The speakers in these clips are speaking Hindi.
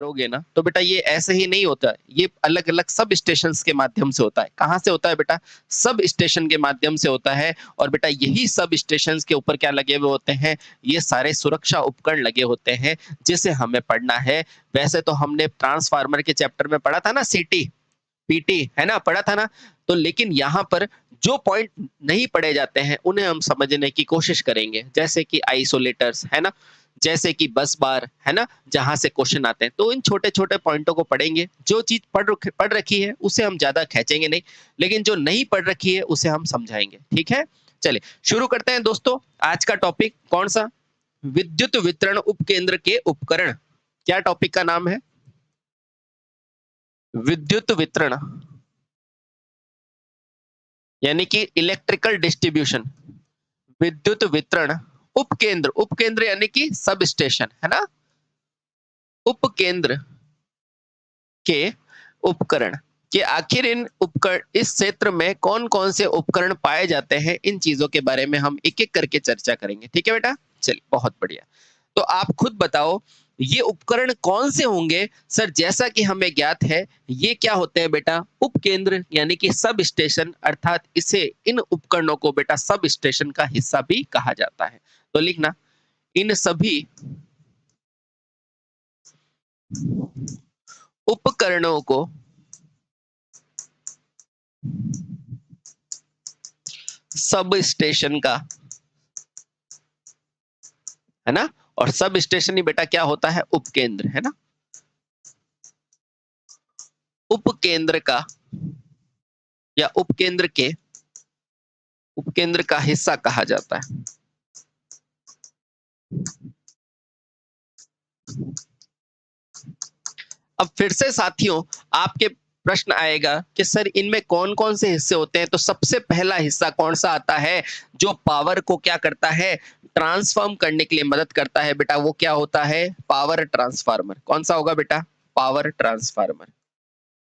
करोगे ना तो बेटा ये ऐसे ही नहीं होता, ये अलग अलग सब स्टेशन के माध्यम से होता है। कहाँ से होता है बेटा? सब स्टेशन के माध्यम से होता है। और बेटा यही सब स्टेशन के ऊपर क्या लगे हुए होते हैं? ये सारे सुरक्षा उपकरण लगे होते हैं जिसे हमें पढ़ना है। वैसे तो हमने ट्रांसफार्मर के चैप्टर में पढ़ा था ना, सीटी पीटी है ना, पढ़ा था ना। तो लेकिन यहाँ पर जो पॉइंट नहीं पढ़े जाते हैं उन्हें हम समझने की कोशिश करेंगे, जैसे कि आइसोलेटर्स है ना, जैसे कि बस बार है ना, जहां से क्वेश्चन आते हैं। तो इन छोटे छोटे पॉइंटों को पढ़ेंगे। जो चीज पढ़ रखी है उसे हम ज्यादा खींचेंगे नहीं, लेकिन जो नहीं पढ़ रखी है उसे हम समझाएंगे। ठीक है, चलिए शुरू करते हैं दोस्तों। आज का टॉपिक कौन सा? विद्युत वितरण उपकेंद्र के उपकरण। क्या टॉपिक का नाम है? विद्युत वितरण यानी कि इलेक्ट्रिकल डिस्ट्रीब्यूशन। विद्युत वितरण उपकेंद्र, उपकेंद्र यानी कि सब स्टेशन है ना, उपकेंद्र के उपकरण कि आखिर इन उपकरण, इस क्षेत्र में कौन कौन से उपकरण पाए जाते हैं, इन चीजों के बारे में हम एक एक करके चर्चा करेंगे। ठीक है बेटा, चलिए बहुत बढ़िया। तो आप खुद बताओ ये उपकरण कौन से होंगे? सर जैसा कि हमें ज्ञात है ये क्या होते हैं बेटा? उपकेंद्र यानी कि सब स्टेशन, अर्थात इसे, इन उपकरणों को बेटा सब स्टेशन का हिस्सा भी कहा जाता है। तो लिखना, इन सभी उपकरणों को सब स्टेशन का, है ना, और सब स्टेशन ही बेटा क्या होता है? उपकेंद्र है ना, उपकेंद्र का या उपकेंद्र का हिस्सा कहा जाता है। अब फिर से साथियों आपके प्रश्न आएगा कि सर इनमें कौन कौन से हिस्से होते हैं? तो सबसे पहला हिस्सा कौन सा आता है जो पावर को क्या करता है? ट्रांसफॉर्म करने के लिए मदद करता है बेटा। वो क्या होता है? Power transformer. कौन सा होगा बेटा? Power transformer.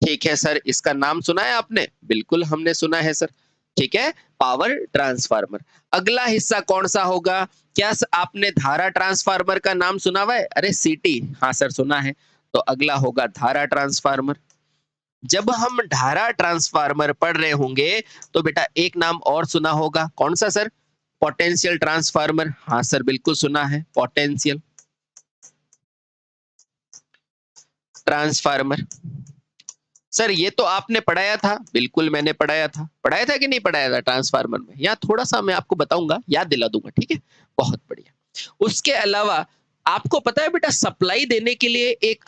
ठीक है सर, इसका नाम सुना है आपने? बिल्कुल हमने सुना है सर। ठीक है, पावर ट्रांसफार्मर। अगला हिस्सा कौन सा होगा? क्या आपने धारा ट्रांसफार्मर का नाम सुना हुआ है? अरे सीटी, हाँ सर सुना है। तो अगला होगा धारा ट्रांसफार्मर। जब हम धारा ट्रांसफार्मर पढ़ रहे होंगे तो बेटा एक नाम और सुना होगा। कौन सा सर? Potential transformer. हाँ सर बिल्कुल सुना है, पोटेंशियल ट्रांसफार्मर। सर ये तो आपने पढ़ाया था। बिल्कुल मैंने पढ़ाया था। पढ़ाया था कि नहीं पढ़ाया था ट्रांसफार्मर में? यहाँ थोड़ा सा मैं आपको बताऊंगा, याद दिला दूंगा। ठीक है, बहुत बढ़िया। उसके अलावा आपको पता है बेटा, सप्लाई देने के लिए एक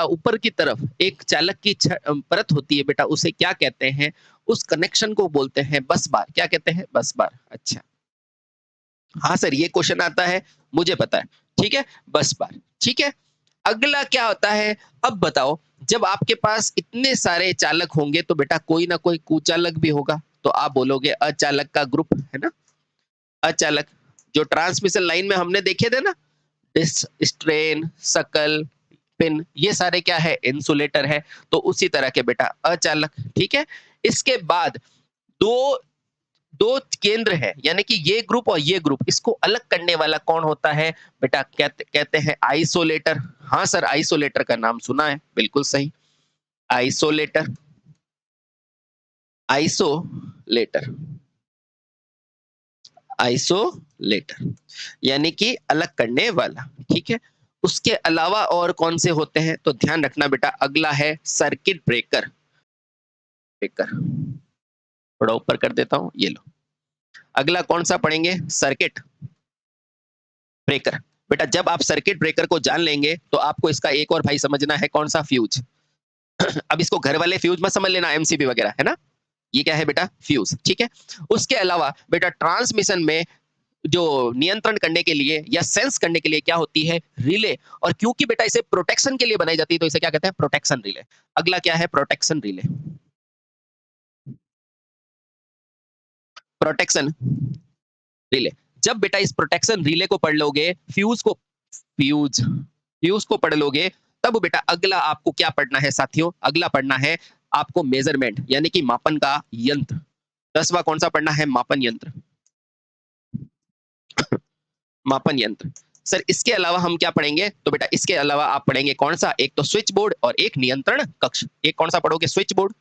ऊपर की तरफ एक चालक की परत होती है बेटा, उसे क्या कहते हैं? उस कनेक्शन को बोलते हैं बस बार। क्या कहते हैं? बस बार। अच्छा, हाँ सर ये क्वेश्चन आता है, मुझे पता है। ठीक है, बस बार। ठीक है, अगला क्या होता है? अब बताओ, जब आपके पास इतने सारे चालक होंगे तो बेटा कोई ना कोई कुचालक भी होगा। तो आप बोलोगे अचालक का ग्रुप, है ना, अचालक। जो ट्रांसमिशन लाइन में हमने देखे थे ना, स्ट्रेन, सकल, पिन, ये सारे क्या है? इंसुलेटर है। तो उसी तरह के बेटा अचालक। ठीक है, इसके बाद दो दो केंद्र है, यानी कि ये ग्रुप और ये ग्रुप, इसको अलग करने वाला कौन होता है बेटा? कहते हैं आइसोलेटर। हाँ सर, आइसोलेटर का नाम सुना है, बिल्कुल सही, आइसोलेटर। आइसोलेटर, आइसोलेटर यानी कि अलग करने वाला। ठीक है, उसके अलावा और कौन से होते हैं? तो ध्यान रखना बेटा, अगला है सर्किट ब्रेकर। ब्रेकर थोड़ा ऊपर कर देता हूं, ये लो। अगला कौन सा पढ़ेंगे? Circuit breaker. बेटा जब आप सर्किट ब्रेकर को जान लेंगे तो आपको इसका एक और भाई समझना है, कौन सा? फ्यूज। अब इसको घर वाले फ्यूज मत समझ लेना, एमसीबी वगैरह, है ना। ये क्या है बेटा? फ्यूज। ठीक है, उसके अलावा बेटा ट्रांसमिशन में जो नियंत्रण करने के लिए या सेंस करने के लिए क्या होती है? रिले। और क्योंकि बेटा इसे प्रोटेक्शन के लिए बनाई जाती है तो इसे क्या कहते हैं? Protection relay. अगला क्या है? Protection relay. Protection relay. जब बेटा इस प्रोटेक्शन रिले को पढ़ लोगे, फ्यूज को पढ़ लोगे, तब बेटा अगला आपको क्या पढ़ना है साथियों? अगला पढ़ना है आपको मेजरमेंट, यानी कि मापन का यंत्र। 10वां कौन सा पढ़ना है? मापन यंत्र। मापन यंत्र। सर इसके अलावा हम क्या पढ़ेंगे? तो बेटा इसके अलावा आप पढ़ेंगे कौन सा? एक तो स्विच बोर्ड और एक नियंत्रण कक्ष। एक कौन सा पढ़ोगे? स्विच बोर्ड,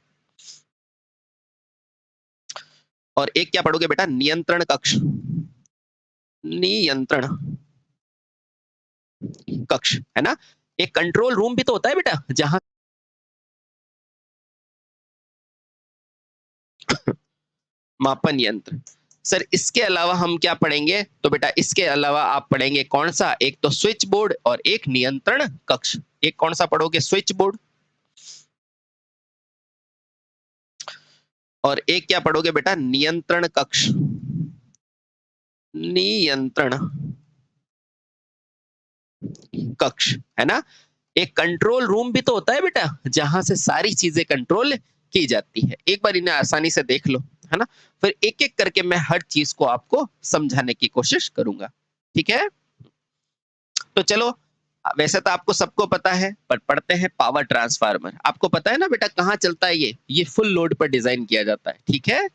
और एक क्या पढ़ोगे बेटा? नियंत्रण कक्ष। नियंत्रण कक्ष, है ना? एक कंट्रोल रूम भी तो होता है बेटा, जहां मापन यंत्र। सर इसके अलावा हम क्या पढ़ेंगे? तो बेटा इसके अलावा आप पढ़ेंगे कौन सा? एक तो स्विच बोर्ड और एक नियंत्रण कक्ष। एक कौन सा पढ़ोगे? स्विच बोर्ड, और एक क्या पढ़ोगे बेटा? नियंत्रण कक्ष। नियंत्रण कक्ष, है ना? एक कंट्रोल रूम भी तो होता है बेटा, जहां से सारी चीजें कंट्रोल की जाती है। एक बार इन्हें आसानी से देख लो, है ना? फिर एक एक करके मैं हर चीज को आपको समझाने की कोशिश करूंगा, ठीक है? तो चलो, वैसे तो आपको सबको पता है, पर पढ़ते हैं पावर ट्रांसफार्मर। आपको पता है ना बेटा कहाँ चलता है ये फुल लोड पर डिजाइन किया जाता है, ठीक है?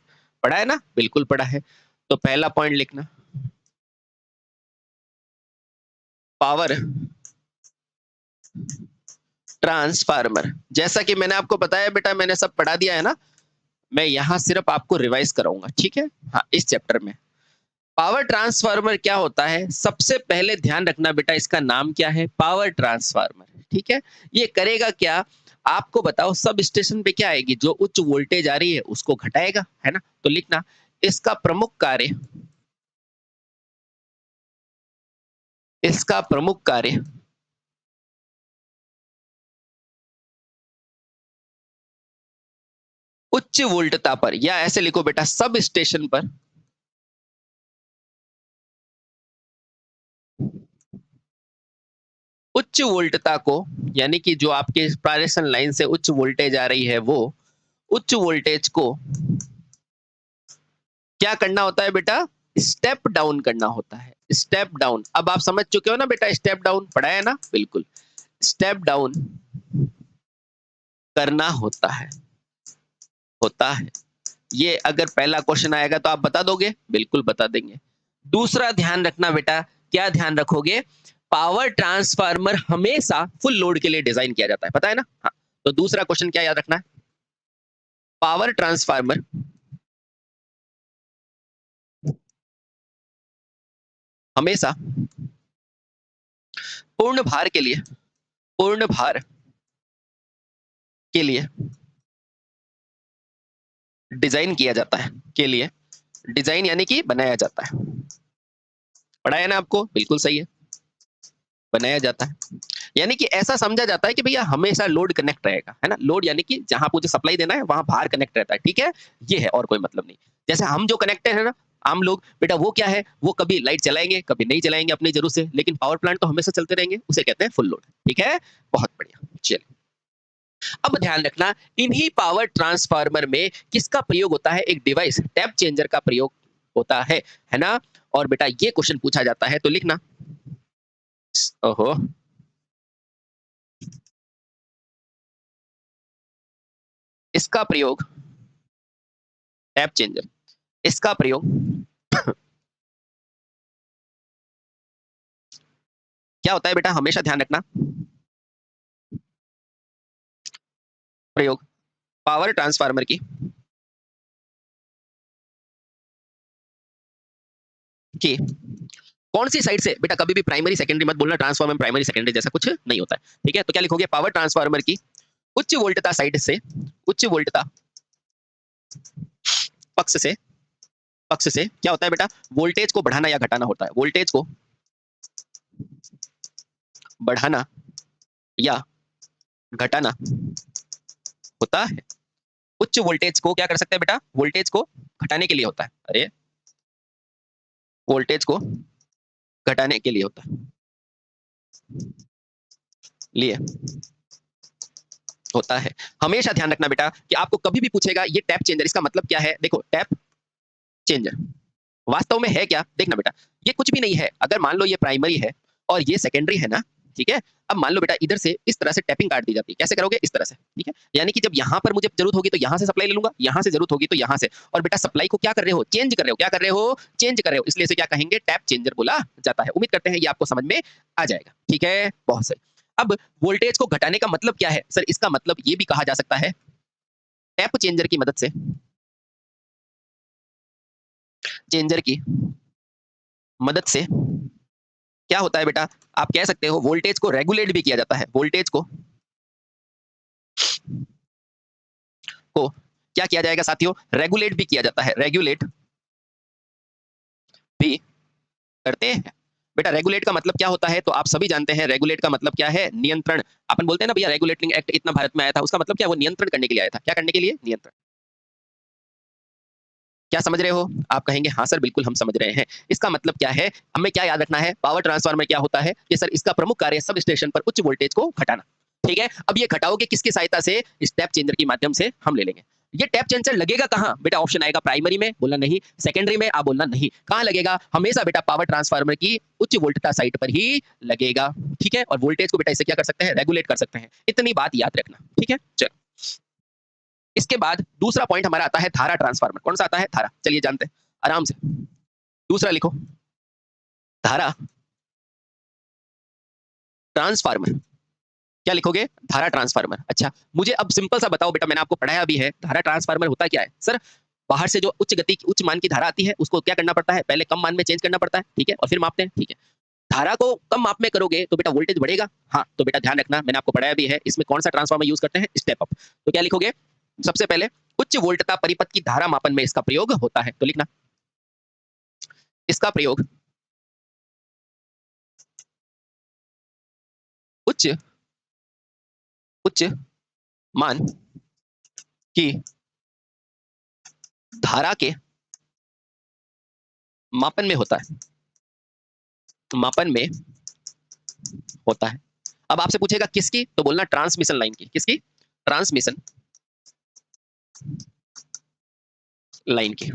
पढ़ा है ना? बिल्कुल पढ़ा है। तो पहला पॉइंट लिखना, पावर ट्रांसफार्मर। जैसा कि मैंने आपको बताया बेटा, मैंने सब पढ़ा दिया है ना, मैं यहाँ सिर्फ आपको रिवाइज कराऊंगा, ठीक है? हाँ, इस चैप्टर में पावर ट्रांसफार्मर क्या होता है, सबसे पहले ध्यान रखना बेटा, इसका नाम क्या है? पावर ट्रांसफार्मर, ठीक है? ये करेगा क्या? आपको बताओ, सब स्टेशन पे क्या आएगी? जो उच्च वोल्टेज आ रही है उसको घटाएगा, है ना? तो लिखना, इसका प्रमुख कार्य, इसका प्रमुख कार्य उच्च वोल्टता पर, या ऐसे लिखो बेटा, सब स्टेशन पर उच्च वोल्टता को, यानी कि जो आपके ट्रांसमिशन लाइन से उच्च वोल्टेज आ रही है, वो उच्च वोल्टेज को क्या करना होता है बेटा? स्टेप डाउन करना होता है। स्टेप डाउन, अब आप समझ चुके हो ना बेटा, स्टेप डाउन पढ़ा है ना? बिल्कुल, स्टेप डाउन करना होता है। ये अगर पहला क्वेश्चन आएगा तो आप बता दोगे? बिल्कुल बता देंगे। दूसरा ध्यान रखना बेटा, क्या ध्यान रखोगे? पावर ट्रांसफार्मर हमेशा फुल लोड के लिए डिजाइन किया जाता है, पता है ना? हाँ, तो दूसरा क्वेश्चन क्या याद रखना है? पावर ट्रांसफार्मर हमेशा पूर्ण भार के लिए, पूर्ण भार के लिए डिजाइन किया जाता है, के लिए डिजाइन यानी कि बनाया जाता है। पढ़ा है ना आपको? बिल्कुल सही है, बनाया जाता है। यानी कि ऐसा समझा जाता है कि भैया हमेशा लोड कनेक्ट रहेगा, है ना? लोड यानी कि जहां मुझे सप्लाई देना है वहां भार कनेक्ट रहता है, ठीक है? ये है, और कोई मतलब नहीं। जैसे हम जो कनेक्टेड है ना, आम लोग बेटा, वो क्या है? वो कभी लाइट चलाएंगे, कभी नहीं चलाएंगे अपनी जरूरत से, लेकिन पावर प्लांट तो हमेशा चलते रहेंगे, उसे कहते हैं फुल लोड, ठीक है? बहुत बढ़िया, चलिए। अब ध्यान रखना, इन्हीं पावर ट्रांसफार्मर में किसका प्रयोग होता है? एक डिवाइस, टैप चेंजर का प्रयोग होता है ना? और बेटा ये क्वेश्चन पूछा जाता है तो लिखना, ओहो, इसका प्रयोग, टैप चेंजर, इसका प्रयोग क्या होता है बेटा? हमेशा ध्यान रखना, प्रयोग पावर ट्रांसफार्मर की कौन सी साइड से? बेटा कभी भी प्राइमरी सेकेंडरी मत बोलना, ट्रांसफार्मर प्राइमरी सेकेंडरी जैसा कुछ नहीं होता है, ठीक है? तो क्या लिखोगे? पावर ट्रांसफार्मर की उच्च वोल्टता साइड से, उच्च वोल्टता पक्ष से, पक्ष से क्या होता है बेटा? वोल्टेज को बढ़ाना या घटाना होता है। वोल्टेज को बढ़ाना या घटाना होता है। उच्च वोल्टेज को क्या कर सकते हैं बेटा? वोल्टेज को घटाने के लिए होता है। अरे, वोल्टेज को घटाने के लिए होता है, लिए होता है। हमेशा ध्यान रखना बेटा कि आपको कभी भी पूछेगा ये टैप चेंजर, इसका मतलब क्या है? देखो, टैप चेंजर वास्तव में है क्या? देखना बेटा, ये कुछ भी नहीं है। अगर मान लो ये प्राइमरी है और ये सेकेंडरी है ना, ठीक है। अब मान लो बेटा इधर से इस तरह से टैपिंग काट दी जाती है, कैसे करोगे, इस तरह से, ठीक है। यानी कि जब यहाँ पर मुझे जरूरत होगी तो यहाँ से सप्लाई ले लूंगा, यहाँ से जरूरत होगी तो यहाँ से, और बेटा सप्लाई को क्या कर रहे हो, चेंज कर रहे हो, क्या कर रहे हो, चेंज कर रहे हो, इसलिए इसे क्या कहेंगे, टैप चेंजर बोला जाता है। उम्मीद करते हैं ये आपको समझ में आ जाएगा, ठीक है, बहुत सही। अब वोल्टेज को घटाने का मतलब क्या है सर, इसका मतलब ये भी कहा जा सकता है टैप चेंजर की मदद से, चेंजर की मदद से क्या होता है बेटा, आप कह सकते हो वोल्टेज को रेगुलेट भी किया जाता है, वोल्टेज को क्या किया जाएगा साथियों, रेगुलेट भी किया जाता है, रेगुलेट भी करते हैं। बेटा रेगुलेट का मतलब क्या होता है, तो आप सभी जानते हैं रेगुलेट का मतलब क्या है, नियंत्रण। अपन बोलते हैं ना भैया रेगुलेटिंग एक्ट इतना भारत में आया था, उसका मतलब क्या, वो नियंत्रण करने के लिए आया था, क्या करने के लिए, नियंत्रण। क्या समझ रहे हो, आप कहेंगे हाँ सर बिल्कुल हम समझ रहे हैं। इसका मतलब क्या है, हमें क्या याद रखना है, पावर ट्रांसफार्मर क्या होता है कि सर इसका प्रमुख कार्य सब स्टेशन पर उच्च वोल्टेज को घटाना, ठीक है। अब ये घटाओगे किसकी सहायता से, स्टेप चेंजर की माध्यम से हम ले लेंगे। ये टैप चेंजर लगेगा कहाँ बेटा, ऑप्शन आएगा प्राइमरी में, बोलना नहीं, सेकेंडरी में, आप बोलना नहीं, कहाँ लगेगा, हमेशा बेटा पावर ट्रांसफार्मर की उच्च वोल्टता साइड पर ही लगेगा, ठीक है। और वोल्टेज को बेटा इससे क्या कर सकते हैं, रेगुलेट कर सकते हैं, इतनी बात याद रखना, ठीक है। चलो इसके बाद दूसरा पॉइंट हमारा आता है धारा ट्रांसफार्मर, कौन सा आता है, धारा, चलिए जानते हैं आराम से। दूसरा लिखो, धारा ट्रांसफार्मर, क्या लिखोगे, धारा ट्रांसफार्मर। अच्छा मुझे अब सिंपल सा बताओ बेटा, मैंने आपको पढ़ाया भी है, धारा ट्रांसफार्मर होता क्या है सर, बाहर से जो उच्च गति उच्च मान की धारा आती है उसको क्या करना पड़ता है, पहले कम मान में चेंज करना पड़ता है, ठीक है, और फिर मापते हैं, ठीक है। धारा को कम माप में करोगे तो बेटा वोल्टेज बढ़ेगा, हाँ तो बेटा ध्यान रखना, मैंने आपको पढ़ाया भी है, इसमें कौन सा ट्रांसफार्मर यूज करते हैं, स्टेप अप। तो क्या लिखोगे, सबसे पहले उच्च वोल्टता परिपथ की धारा मापन में इसका प्रयोग होता है, तो लिखना इसका प्रयोग उच्च उच्च मान की धारा के मापन में होता है, मापन में होता है। अब आपसे पूछेगा किसकी, तो बोलना ट्रांसमिशन लाइन की, किसकी, ट्रांसमिशन लाइन की,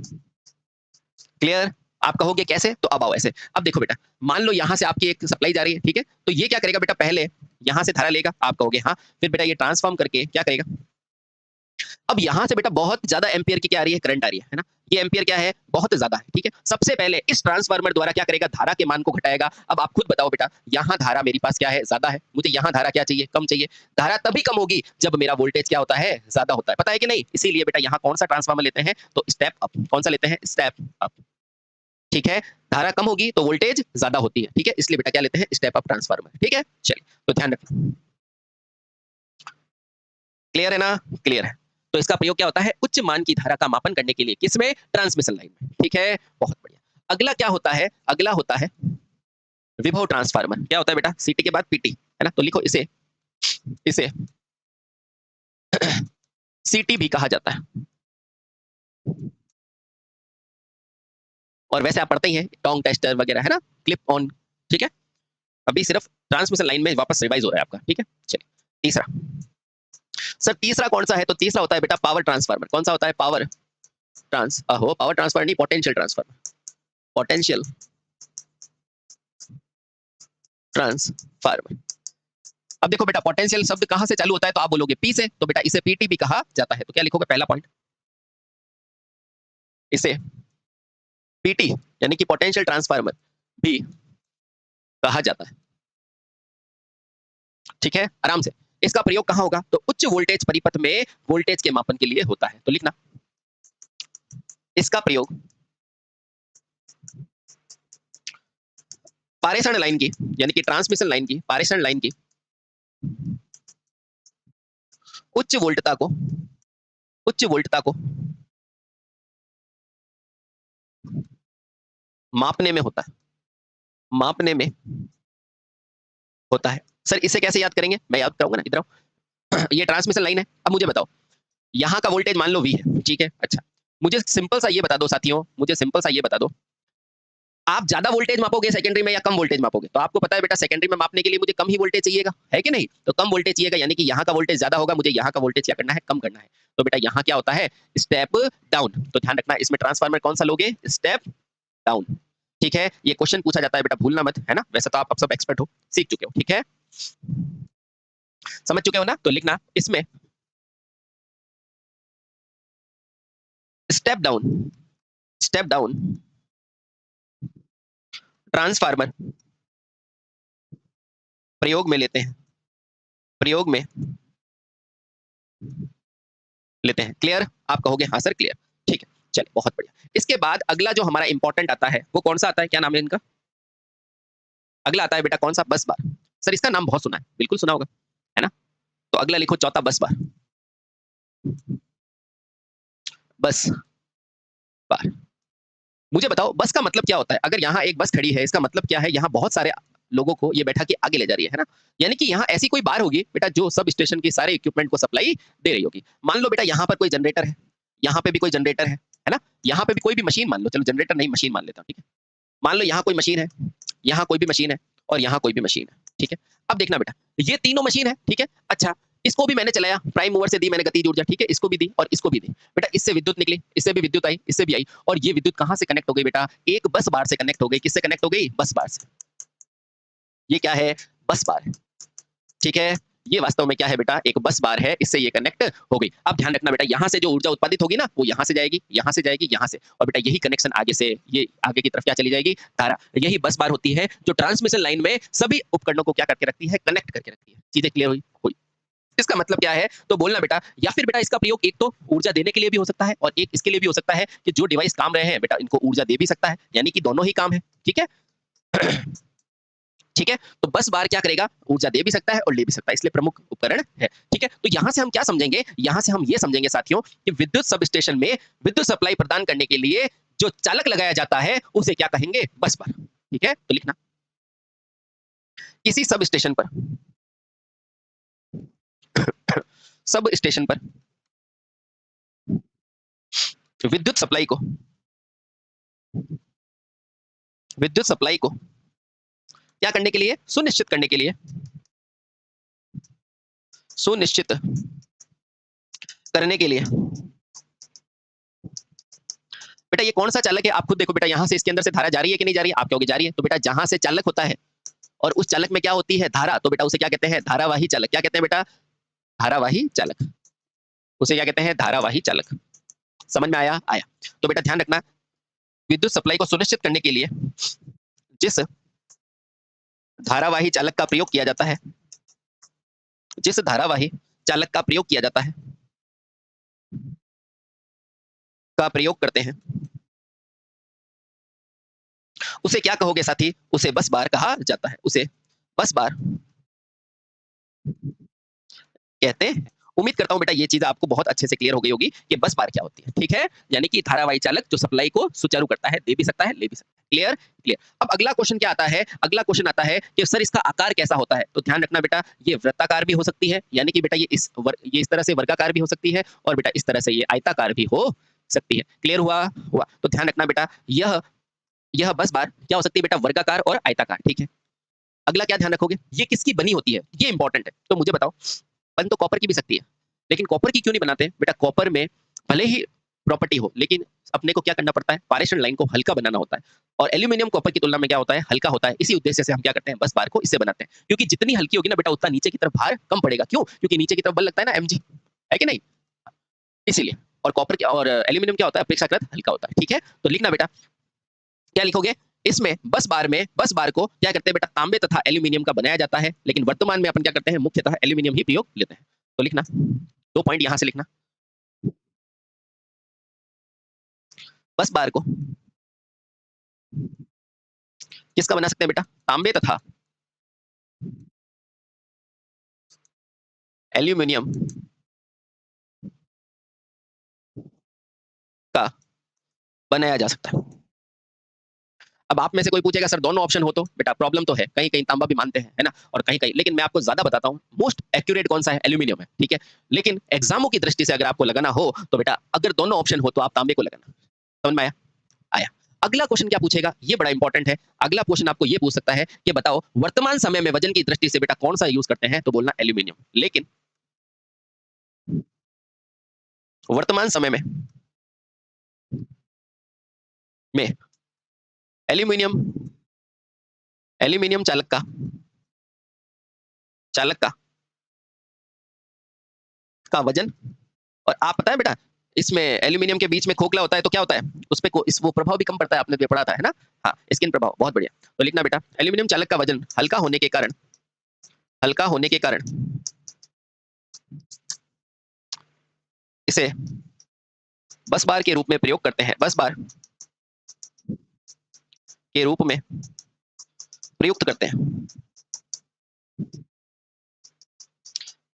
क्लियर। आप कहोगे कैसे, तो अब आओ ऐसे, अब देखो बेटा मान लो यहां से आपकी एक सप्लाई जा रही है, ठीक है, तो ये क्या करेगा बेटा, पहले यहां से धारा लेगा, आप कहोगे हाँ, फिर बेटा ये ट्रांसफॉर्म करके क्या करेगा, अब यहां से बेटा बहुत ज्यादा एम्पियर की क्या आ रही है, करंट आ रही है ना, ये एम्पियर क्या है, बहुत ज्यादा है, ठीक है। सबसे पहले इस ट्रांसफार्मर द्वारा क्या करेगा, धारा के मान को घटाएगा। अब आप खुद बताओ बेटा, यहां धारा मेरे पास क्या है, ज्यादा है, मुझे यहां धारा क्या चाहिए, कम चाहिए। धारा तभी कम होगी जब मेरा वोल्टेज क्या होता है, ज्यादा होता है, पता है कि नहीं। इसीलिए बेटा यहां कौन सा ट्रांसफार्मर लेते हैं, तो स्टेप अप, कौन सा लेते हैं, स्टेप अप, ठीक है। धारा कम होगी तो वोल्टेज ज्यादा होती है, ठीक है, इसलिए बेटा क्या लेते हैं, स्टेप अप ट्रांसफार्मर, ठीक है। चलिए तो ध्यान रखना, क्लियर है ना, क्लियर है। तो इसका प्रयोग क्या होता है, उच्च मान की धारा का मापन करने के लिए, किसमें, ट्रांसमिशन लाइन में, ठीक है, बहुत बढ़िया। अगला क्या होता है, अगला होता है विभव ट्रांसफार्मर। क्या होता है बेटा, सीटी के बाद पीटी, है ना, तो लिखो इसे, इसे सीटी भी कहा जाता है। और वैसे आप पढ़ते ही हैं टोंग टेस्टर वगैरह, है ना, क्लिप ऑन, ठीक है। अभी सिर्फ ट्रांसमिशन लाइन में वापस रिवाइज हो रहा है आपका, ठीक है। चलिए तीसरा, सर तीसरा कौन सा है, तो तीसरा होता है बेटा पावर ट्रांसफार्मर। कौन सा होता है, पावर पावर ट्रांसफर नहीं, पोटेंशियल ट्रांसफार्मर, पोटेंशियल ट्रांसफार्मर। अब देखो बेटा पोटेंशियल शब्द कहां से चालू होता है, तो आप बोलोगे पी से, तो बेटा इसे पीटी भी कहा जाता है। तो क्या लिखोगे, पहला पॉइंट, इसे पीटी यानी कि पोटेंशियल ट्रांसफार्मर भी कहा जाता है, ठीक है, आराम से। इसका प्रयोग कहां होगा, तो उच्च वोल्टेज परिपथ में वोल्टेज के मापन के लिए होता है। तो लिखना इसका प्रयोग पारेषण लाइन की यानी कि ट्रांसमिशन लाइन की, पारेषण लाइन की उच्च वोल्टता को, उच्च वोल्टता को मापने में होता है, मापने में होता है। सर इसे कैसे याद करेंगे, मैं याद कराऊंगा ना, इधर आओ। ये ट्रांसमिशन लाइन है, अब मुझे बताओ यहाँ का वोल्टेज मान लो वी है, ठीक है। अच्छा मुझे सिंपल सा ये बता दो साथियों, मुझे सिंपल सा ये बता दो, आप ज्यादा वोल्टेज मापोगे सेकेंडरी में या कम वोल्टेज मापोगे, तो आपको पता है बेटा सेकेंडरी में मापने के लिए मुझे कम ही वोल्टेज चाहिएगा, है कि नहीं। तो कम वोल्टेज चाहिएगा यानी कि यहाँ का वोल्टेज ज्यादा होगा, मुझे यहाँ का वोल्टेज क्या करना है, कम करना है। तो बेटा यहाँ क्या होता है, स्टेप डाउन। तो ध्यान रखना इसमें ट्रांसफार्मर कौन सा लोगे, स्टेप डाउन, ठीक है। ये क्वेश्चन पूछा जाता है बेटा, भूलना मत, है ना। वैसे तो आप अब सब एक्सपर्ट हो, सीख चुके हो, ठीक है। समझ चुके हो ना? तो लिखना इसमें step down, step down transformer प्रयोग में लेते हैं, प्रयोग में लेते हैं। क्लियर? आप कहोगे हाँ सर क्लियर। ठीक है, चलिए बहुत बढ़िया। इसके बाद अगला जो हमारा इंपॉर्टेंट आता है वो कौन सा आता है, क्या नाम है इनका? अगला आता है बेटा कौन सा? बस बार। सर इसका नाम बहुत सुना है, बिल्कुल सुना होगा, है ना? तो अगला लिखो चौथा बस बार, बस बार। मुझे बताओ बस का मतलब क्या होता है? अगर यहाँ एक बस खड़ी है, इसका मतलब क्या है? यहाँ बहुत सारे लोगों को ये बैठा के आगे ले जा रही है ना? यानी कि यहाँ ऐसी कोई बार होगी बेटा जो सब स्टेशन के सारे इक्विपमेंट को सप्लाई दे रही होगी। मान लो बेटा यहाँ पर कोई जनरेटर है, यहाँ पे भी कोई जनरेटर है ना? यहाँ पे भी कोई भी मशीन मान लो, चलो जनरेटर नहीं मशीन मान लेता हूँ, ठीक है? मान लो यहाँ कोई मशीन है, यहाँ कोई भी मशीन है और यहाँ कोई भी मशीन है, ठीक है? अब देखना बेटा, ये तीनों मशीन है, ठीक है? अच्छा, इसको भी मैंने चलाया, प्राइम मूवर से दी मैंने गतिज ऊर्जा, ठीक है? इसको भी दी और इसको भी दी। बेटा इससे विद्युत निकली, इससे भी विद्युत आई, इससे भी आई और ये विद्युत कहाँ से कनेक्ट हो गई बेटा? एक बस बार से कनेक्ट हो गई। किससे कनेक्ट हो गई? बस बार से। ये क्या है? बस बार है, ठीक है? ये वास्तव में क्या है बेटा? एक बस बार है, इससे ये कनेक्ट हो गई। अब ध्यान रखना बेटा, यहाँ से जो ऊर्जा उत्पादित होगी ना, वो यहाँ से जाएगी, यहाँ से जाएगी, यहाँ से, और बेटा यही कनेक्शन आगे से ये आगे की तरफ क्या चली जाएगी? धारा। यही बस बार होती है जो ट्रांसमिशन लाइन में सभी उपकरणों को क्या करके रखती है? कनेक्ट करके रखती है। चीजें क्लियर हुई? इसका मतलब क्या है? तो बोलना बेटा, या फिर बेटा इसका प्रयोग एक तो ऊर्जा देने के लिए भी हो सकता है और एक इसके लिए भी हो सकता है कि जो डिवाइस काम रहे हैं बेटा इनको ऊर्जा दे भी सकता है, यानी कि दोनों ही काम है, ठीक है? ठीक है, तो बस बार क्या करेगा? ऊर्जा दे भी सकता है और ले भी सकता है, इसलिए प्रमुख उपकरण है, ठीक है? तो यहां से हम क्या समझेंगे? यहां से हम ये समझेंगे साथियों कि विद्युत सब स्टेशन में विद्युत सप्लाई प्रदान करने के लिए जो चालक लगाया जाता है उसे क्या कहेंगे? बस बार, ठीक है? तो लिखना किसी सब स्टेशन पर सब स्टेशन पर विद्युत सप्लाई को विद्युत सप्लाई को क्या करने के लिए? सुनिश्चित करने के लिए, सुनिश्चित करने के लिए बेटा ये कौन सा चालक है? आप खुद देखो बेटा, यहां से इसके अंदर से धारा जा रही है कि नहीं जा रही है? आप कहोगे जा रही है। तो बेटा जहां से चालक होता है और उस चालक में क्या होती है? धारा, तो बेटा उसे क्या कहते हैं? धारावाही चालक। क्या कहते हैं बेटा? धारावाही चालक। उसे क्या कहते हैं? धारावाही चालक। समझ में आया? आया। तो बेटा ध्यान रखना, विद्युत सप्लाई को सुनिश्चित करने के लिए जिस धारावाही चालक का प्रयोग किया जाता है, जिस धारावाही चालक का प्रयोग किया जाता है, का प्रयोग करते हैं, उसे क्या कहोगे साथी? उसे बस बार कहा जाता है। उसे बस बार कहते हैं। उम्मीद करता हूं बेटा ये चीज आपको बहुत अच्छे से क्लियर हो गई होगी कि बस बार क्या होती है, ठीक है? यानी कि धारावाही चालक जो सप्लाई को सुचारू करता है, दे भी सकता है, ले भी सकता है। क्लियर? क्लियर। अब अगला क्वेश्चन क्या आता है? अगला क्वेश्चन आता है कि सर इसका आकार कैसा होता है? तो ध्यान रखना बेटा, ये वृत्ताकार भी हो सकती है, यानी कि बेटा ये इस तरह से वर्गाकार भी हो सकती है और बेटा इस तरह से ये आयताकार भी हो सकती है। क्लियर हुआ? हुआ। तो ध्यान रखना बेटा, यह बस बार क्या हो सकती है बेटा? वर्गाकार और आयताकार, ठीक है? अगला क्या ध्यान रखोगे? ये किसकी बनी होती है? ये इंपॉर्टेंट है। तो मुझे बताओ, बन तो कॉपर की भी सकती है, लेकिन कॉपर की क्यों नहीं बनाते? बेटा कॉपर में भले ही प्रॉपर्टी हो, लेकिन अपने को क्या करना पड़ता है? पारेषण लाइन को हल्का बनाना होता है और एल्यूमीनियम कॉपर की तुलना में क्या होता है? हल्का होता है। इसी उद्देश्य से हम क्या करते हैं? बस बार को इससे बनाते हैं, क्योंकि जितनी हल्की होगी ना बेटा उतना नीचे की तरफ भार कम पड़ेगा। क्यों? क्योंकि नीचे की तरफ बल लगता है ना, mg, है कि नहीं? इसीलिए। और कॉपर के और एल्यूमीनियम क्या होता है? अपेक्षाकृत हल्का होता है, ठीक है? तो लिखना बेटा, क्या लिखोगे? इसमें बस बार को क्या करते हैं बेटा? तांबे तथा एल्यूमीनियम का बनाया जाता है, लेकिन वर्तमान में अपन क्या करते हैं? मुख्यतः एल्यूमीनियम ही प्रयोग लेते हैं। तो लिखना 2 पॉइंट यहां से लिखना, बस बार को किसका बना सकते हैं बेटा? तांबे तथा एल्यूमीनियम का बनाया जा सकता है। अब आप में से कोई पूछेगा सर दोनों ऑप्शन हो तो? बेटा प्रॉब्लम तो है, कहीं कहीं तांबा भी मानते हैं, है ना? और कहीं कहीं, लेकिन मैं आपको ज्यादा बताता हूँ, मोस्ट एक्यूरेट कौन सा है? एल्यूमीनियम है, ठीक है? लेकिन एग्जामों की दृष्टि से अगर आपको लगाना हो तो बेटा अगर दोनों ऑप्शन हो तो आप तांबे को लगाना। समझ में आया? आया। अगला क्वेश्चन क्या पूछेगा? ये बड़ा इंपॉर्टेंट है। अगला क्वेश्चन आपको ये पूछ सकता है कि बताओ वर्तमान समय में वजन की दृष्टि से बेटा कौन सा यूज करते हैं? तो बोलना एल्यूमीनियम। लेकिन वर्तमान समय में एल्यूमीनियम एल्यूमीनियम चालक का चालक का वजन। और आप पता है बेटा, इसमें एल्यूमिनियम के बीच में खोखला होता है तो क्या होता है, उस पे इस वो प्रभाव भी कम पड़ता है, आपने ये पढ़ा था है ना। हाँ, स्किन प्रभाव, बहुत बढ़िया। तो लिखना बेटा, एल्यूमिनियम चालक का वजन हल्का होने के कारण, हल्का होने के कारण इसे बस बार के रूप में प्रयोग करते हैं, बस बार के रूप में प्रयुक्त करते हैं।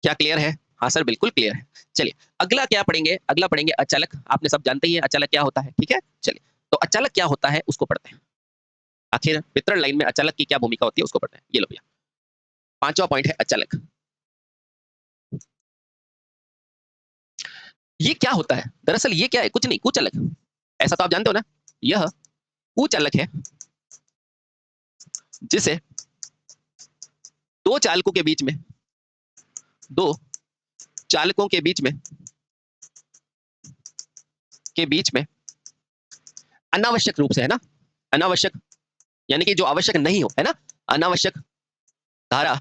क्या क्लियर है? हाँ सर, बिल्कुल क्लियर है। चलिए अगला क्या पढ़ेंगे, अगला पढ़ेंगे अचालक। आपने सब जानते ही हैं अचालक क्या होता है, ठीक है। चलिए तो अचालक क्या होता है उसको पढ़ते हैं। आखिर वितरण लाइन में अचालक की क्या भूमिका होती है उसको पढ़ते हैं। ये लो भैया, पांचवा पॉइंट है अचालक। ये क्या होता है दरअसल, ये क्या है, कुछ नहीं, कुचालक। ऐसा तो आप जानते हो ना, यह कुचालक है जिसे दो चालकों के बीच में, दो चालकों के बीच में अनावश्यक रूप से, है ना, अनावश्यक यानी कि जो आवश्यक नहीं हो, है ना, अनावश्यक धारा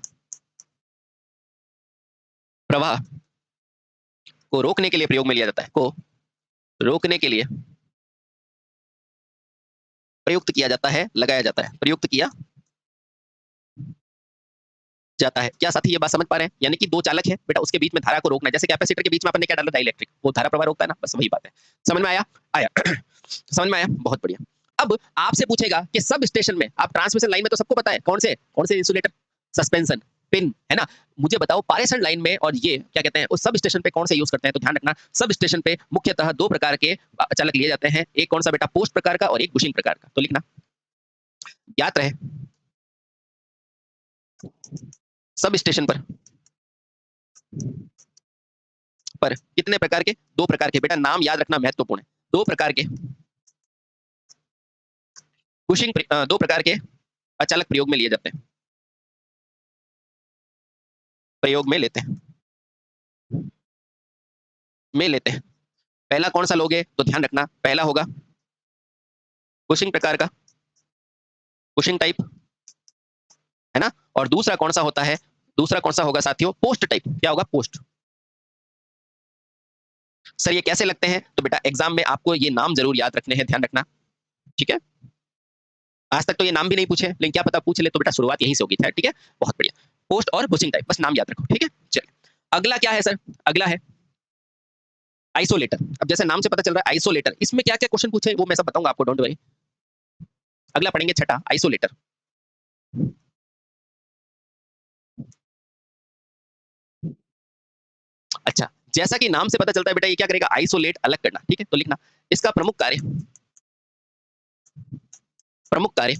प्रवाह को रोकने के लिए प्रयोग में लिया जाता है, को रोकने के लिए प्रयुक्त किया जाता है, लगाया जाता है, प्रयुक्त किया जाता है। क्या साथी ये बात समझ पा रहे हैं? यानी कि दो चालक है बेटा, उसके बीच में धारा को रोकना है, जैसे कैपेसिटर के बीच में अपन ने क्या डाला, डाइलेक्ट्रिक, वो धारा प्रवाह रोकता है ना, बस वही बात है। समझ में आया? आया समझ में आया, बहुत बढ़िया। अब आपसे पूछेगा कि सब स्टेशन में, आप ट्रांसमिशन लाइन में तो सबको पता है कौन से इंसुलेटर, सस्पेंशन, पिन, है ना। मुझे बताओ पारेषण लाइन में और ये क्या कहते हैं, उस सब स्टेशन पे कौन से यूज करते हैं? तो ध्यान रखना, सब स्टेशन पे मुख्यतः दो प्रकार के चालक लिए जाते हैं, एक कौन सा बेटा, पोस्ट प्रकार का और एक बुशिंग प्रकार का। तो लिखना, ज्ञात रहे सब स्टेशन पर कितने प्रकार के, दो प्रकार के, बेटा नाम याद रखना महत्वपूर्ण है, दो प्रकार के बुशिंग, दो प्रकार के अचालक प्रयोग में लिए जाते हैं, प्रयोग में लेते हैं, में लेते हैं। पहला कौन सा लोगे तो ध्यान रखना, पहला होगा बुशिंग प्रकार का, बुशिंग टाइप, है ना। और दूसरा कौन सा होता है, दूसरा कौन सा होगा साथियों, पोस्ट टाइप। क्या होगा, पोस्ट। सर ये कैसे लगते हैं, तो बेटा एग्जाम में आपको ये नाम जरूर याद रखने हैं, ध्यान रखना, ठीक है। आज तक तो ये नाम भी नहीं पूछे, लेकिन क्या पता पूछ ले, तो बेटा शुरुआत यहीं से होगी, ठीक है। बहुत बढ़िया, पोस्ट और बुशिंग टाइप, बस नाम याद रखो, ठीक है। चलिए अगला क्या है सर, अगला है आइसोलेटर। अब जैसे नाम से पता चल रहा है आइसोलेटर, इसमें क्या क्या क्वेश्चन पूछे वो मैं सब बताऊंगा आपको, डोंट वरी। अगला पढ़ेंगे छठा, आइसोलेटर। अच्छा, जैसा कि नाम से पता चलता है बेटा, ये क्या करेगा, आइसोलेट, अलग करना, ठीक है। तो लिखना, इसका प्रमुख कार्य, प्रमुख कार्य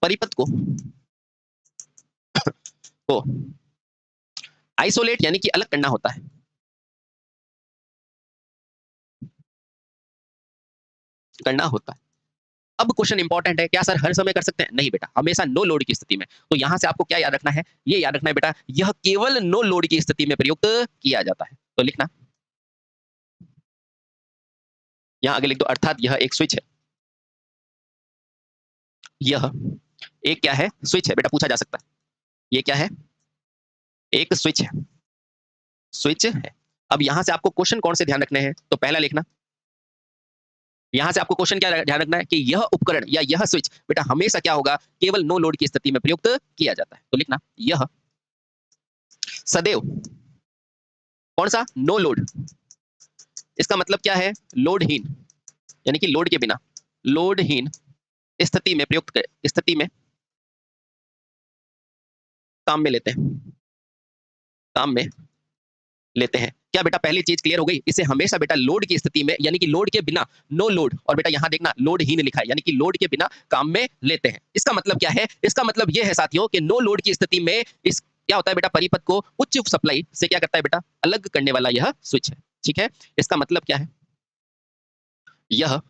परिपथ को आइसोलेट यानी कि अलग करना होता है, करना होता है। अब क्वेश्चन इंपॉर्टेंट है, क्या सर हर समय कर सकते हैं? नहीं बेटा, हमेशा नो लोड की स्थिति में। तो यहां से आपको क्या याद रखना है, ये याद रखना है बेटा, यह केवल नो लोड की स्थिति में प्रयुक्त किया जाता है। तो लिखना, यहां आगे लिख दो, अर्थात यह एक स्विच है, यह एक क्या है, स्विच है। बेटा पूछा जा सकता है, ये क्या है, एक स्विच है, स्विच है। अब यहां से आपको क्वेश्चन कौन से ध्यान रखने हैं, तो पहला लिखना, यहां से आपको क्वेश्चन क्या ध्यान रखना है कि यह उपकरण या यह स्विच बेटा हमेशा क्या होगा, केवल नो लोड की स्थिति में प्रयुक्त किया जाता है। तो लिखना, यह सदैव कौन सा, नो लोड, इसका मतलब क्या है, लोडहीन, यानी कि लोड के बिना, लोडहीन स्थिति में प्रयुक्त, स्थिति में काम में लेते हैं, काम में लेते हैं। क्या बेटा पहली चीज क्लियर हो गई, इसे हमेशा बेटा लोड की स्थिति में, यानी कि लोड के बिना, नो लोड, और बेटा यहां देखना लोडहीन लिखा है, यानी कि लोड के बिना काम में लेते हैं। इसका मतलब क्या है, इसका मतलब यह है साथियों कि नो लोड की स्थिति में इस क्या होता है बेटा, परिपथ को उच्च सप्लाई से क्या करता है बेटा, अलग करने वाला यह स्विच है, ठीक है। इसका मतलब क्या है, यह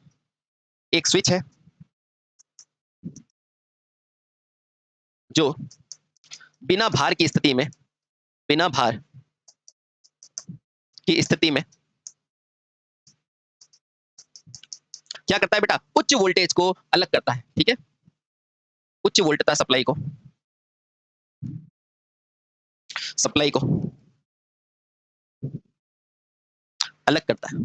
एक स्विच है जो बिना भार की स्थिति में, बिना भार की स्थिति में क्या करता है बेटा, उच्च वोल्टेज को अलग करता है, ठीक है। उच्च वोल्टता सप्लाई को अलग करता है।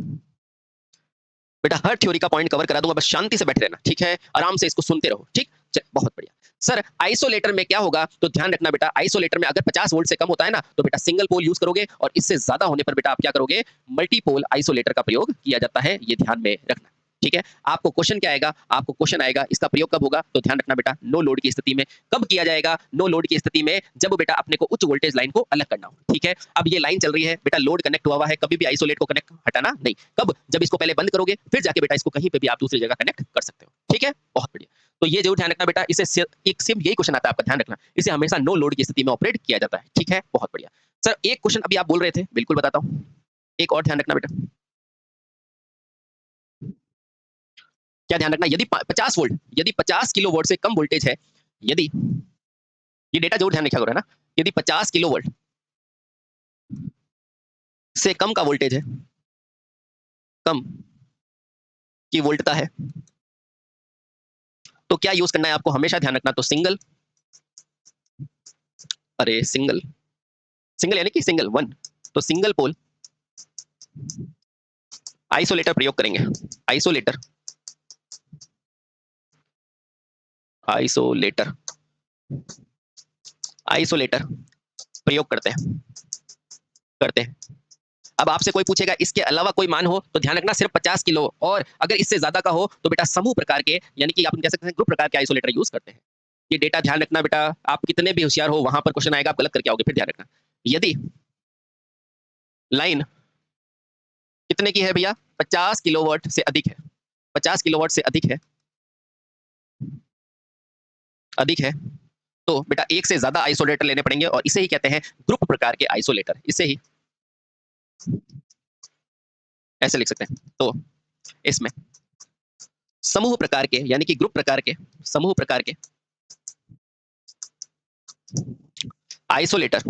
बेटा हर थ्योरी का पॉइंट कवर करा दूंगा, बस शांति से बैठे रहना, ठीक है, आराम से इसको सुनते रहो, ठीक। बहुत बढ़िया। सर आइसोलेटर में क्या होगा, तो ध्यान रखना बेटा, आइसोलेटर में अगर 50 वोल्ट से कम होता है ना, तो बेटा सिंगल पोल यूज करोगे, और इससे ज्यादा होने पर बेटा आप क्या करोगे, मल्टीपोल आइसोलेटर का प्रयोग किया जाता है, ये ध्यान में रखना, ठीक है। आपको क्वेश्चन क्या आएगा, आपको क्वेश्चन आएगा इसका प्रयोग कब होगा, तो ध्यान रखना बेटा, नो लोड की स्थिति में। कब किया जाएगा नो लोड की स्थिति में, जब बेटा अपने को उच्च वोल्टेज लाइन को अलग करना हो, ठीक है। अब ये लाइन चल रही है बेटा, लोड कनेक्ट हुआ है, कभी भी आइसोलेट को कनेक्ट हटाना नहीं। कब, जब इसको पहले बंद करोगे, फिर जाके बेटा इसको कहीं पे भी आप दूसरी जगह कनेक्ट कर सकते हो, ठीक है। बहुत बढ़िया। तो ये जरूर ध्यान रखना बेटा, इसे एक सिर्फ यही क्वेश्चन आता है आपका, ध्यान रखना, इसे हमेशा नो लोड की स्थिति में ऑपरेट किया जाता है, ठीक है। बहुत बढ़िया। सर एक क्वेश्चन अभी आप बोल रहे थे, बिल्कुल बताता हूँ, एक और ध्यान रखना बेटा। क्या ध्यान रखना, यदि 50 वोल्ट, यदि 50 किलो वोल्ट से कम वोल्टेज है, यदि, ये डेटा जरूर ध्यान रखा करो, है ना, यदि 50 किलो वोल्ट से कम का वोल्टेज है, कम की वोल्टता है, तो क्या यूज करना है आपको, हमेशा ध्यान रखना, तो सिंगल, अरे सिंगल, सिंगल यानी कि सिंगल वन, तो सिंगल पोल आइसोलेटर प्रयोग करेंगे, आइसोलेटर, आइसोलेटर, आइसोलेटर प्रयोग करते हैं। अब आपसे कोई पूछेगा इसके अलावा कोई मान हो, तो ध्यान रखना सिर्फ 50 किलो, और अगर इससे ज्यादा का हो तो बेटा समूह प्रकार के, यानी कि आप कह सकते हैं ग्रुप प्रकार के आइसोलेटर यूज करते हैं। ये डेटा ध्यान रखना बेटा, आप कितने भी होशियार हो, वहां पर क्वेश्चन आएगा, आप गलत करके आओगे, फिर ध्यान रखना। यदि लाइन कितने की है भैया, 50 किलोवाट से अधिक है, 50 किलोवाट से अधिक है, तो बेटा एक से ज्यादा आइसोलेटर लेने पड़ेंगे, और इसे ही कहते हैं ग्रुप प्रकार के आइसोलेटर, इसे ही ऐसे लिख सकते हैं। तो इसमें समूह प्रकार के, यानी कि ग्रुप प्रकार के, समूह प्रकार के आइसोलेटर,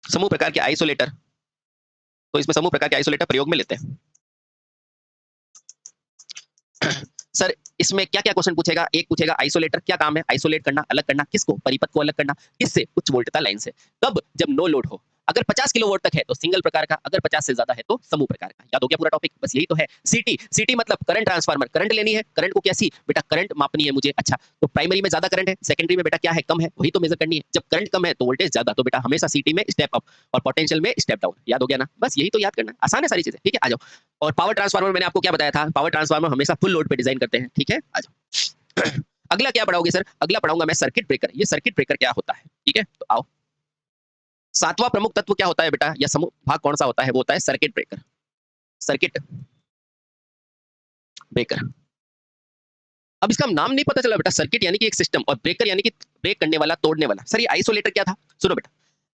समूह प्रकार के आइसोलेटर, तो इसमें समूह प्रकार के आइसोलेटर प्रयोग में लेते हैं। सर इसमें क्या क्या क्वेश्चन पूछेगा, एक पूछेगा आइसोलेटर क्या काम है, आइसोलेट करना, अलग करना, किसको, परिपथ को अलग करना, किससे, उच्च वोल्टता लाइन से। कब, जब नो लोड हो, अगर 50 किलो वोल्ट तक है तो सिंगल प्रकार का, अगर 50 से ज्यादा है तो समूह प्रकार का। याद हो गया पूरा टॉपिक, बस यही तो है। सीटी, सीटी मतलब करंट ट्रांसफार्मर, करंट लेनी है, करंट को कैसी बेटा, करंट मापनी है मुझे, अच्छा तो प्राइमरी में ज्यादा करंट है, सेकेंडरी में बेटा क्या है, कम है, वही तो मेजर करनी है। जब करंट कम है तो वोल्टेज ज्यादा, तो बेटा हमेशा सीटी में स्टेप अप और पोटेंशियल में स्टेप डाउन। याद हो गया ना, बस यही तो याद करना, आसान है सारी चीजें, ठीक है। आ जाओ। और पावर ट्रांसफार्मर मैंने आपको क्या बताया था, पावर ट्रांसफार्मर हमेशा फुल लोड पे डिजाइन करते हैं, ठीक है। आ जाओ। अगला क्या पढ़ाओगे सर, अगला पढ़ाऊंगा मैं सर्किट ब्रेकर। ये सर्किट ब्रेकर क्या होता है, ठीक है, तो आओ। सातवां प्रमुख तत्व क्या होता है बेटा, या समूह भाग कौन सा होता है, वो होता है सर्किट ब्रेकर, सर्किट ब्रेकर। अब इसका नाम नहीं पता चला बेटा, सर्किट यानी कि एक सिस्टम, और ब्रेकर यानी कि ब्रेक करने वाला, तोड़ने वाला। सर ये आइसोलेटर क्या था, सुनो बेटा,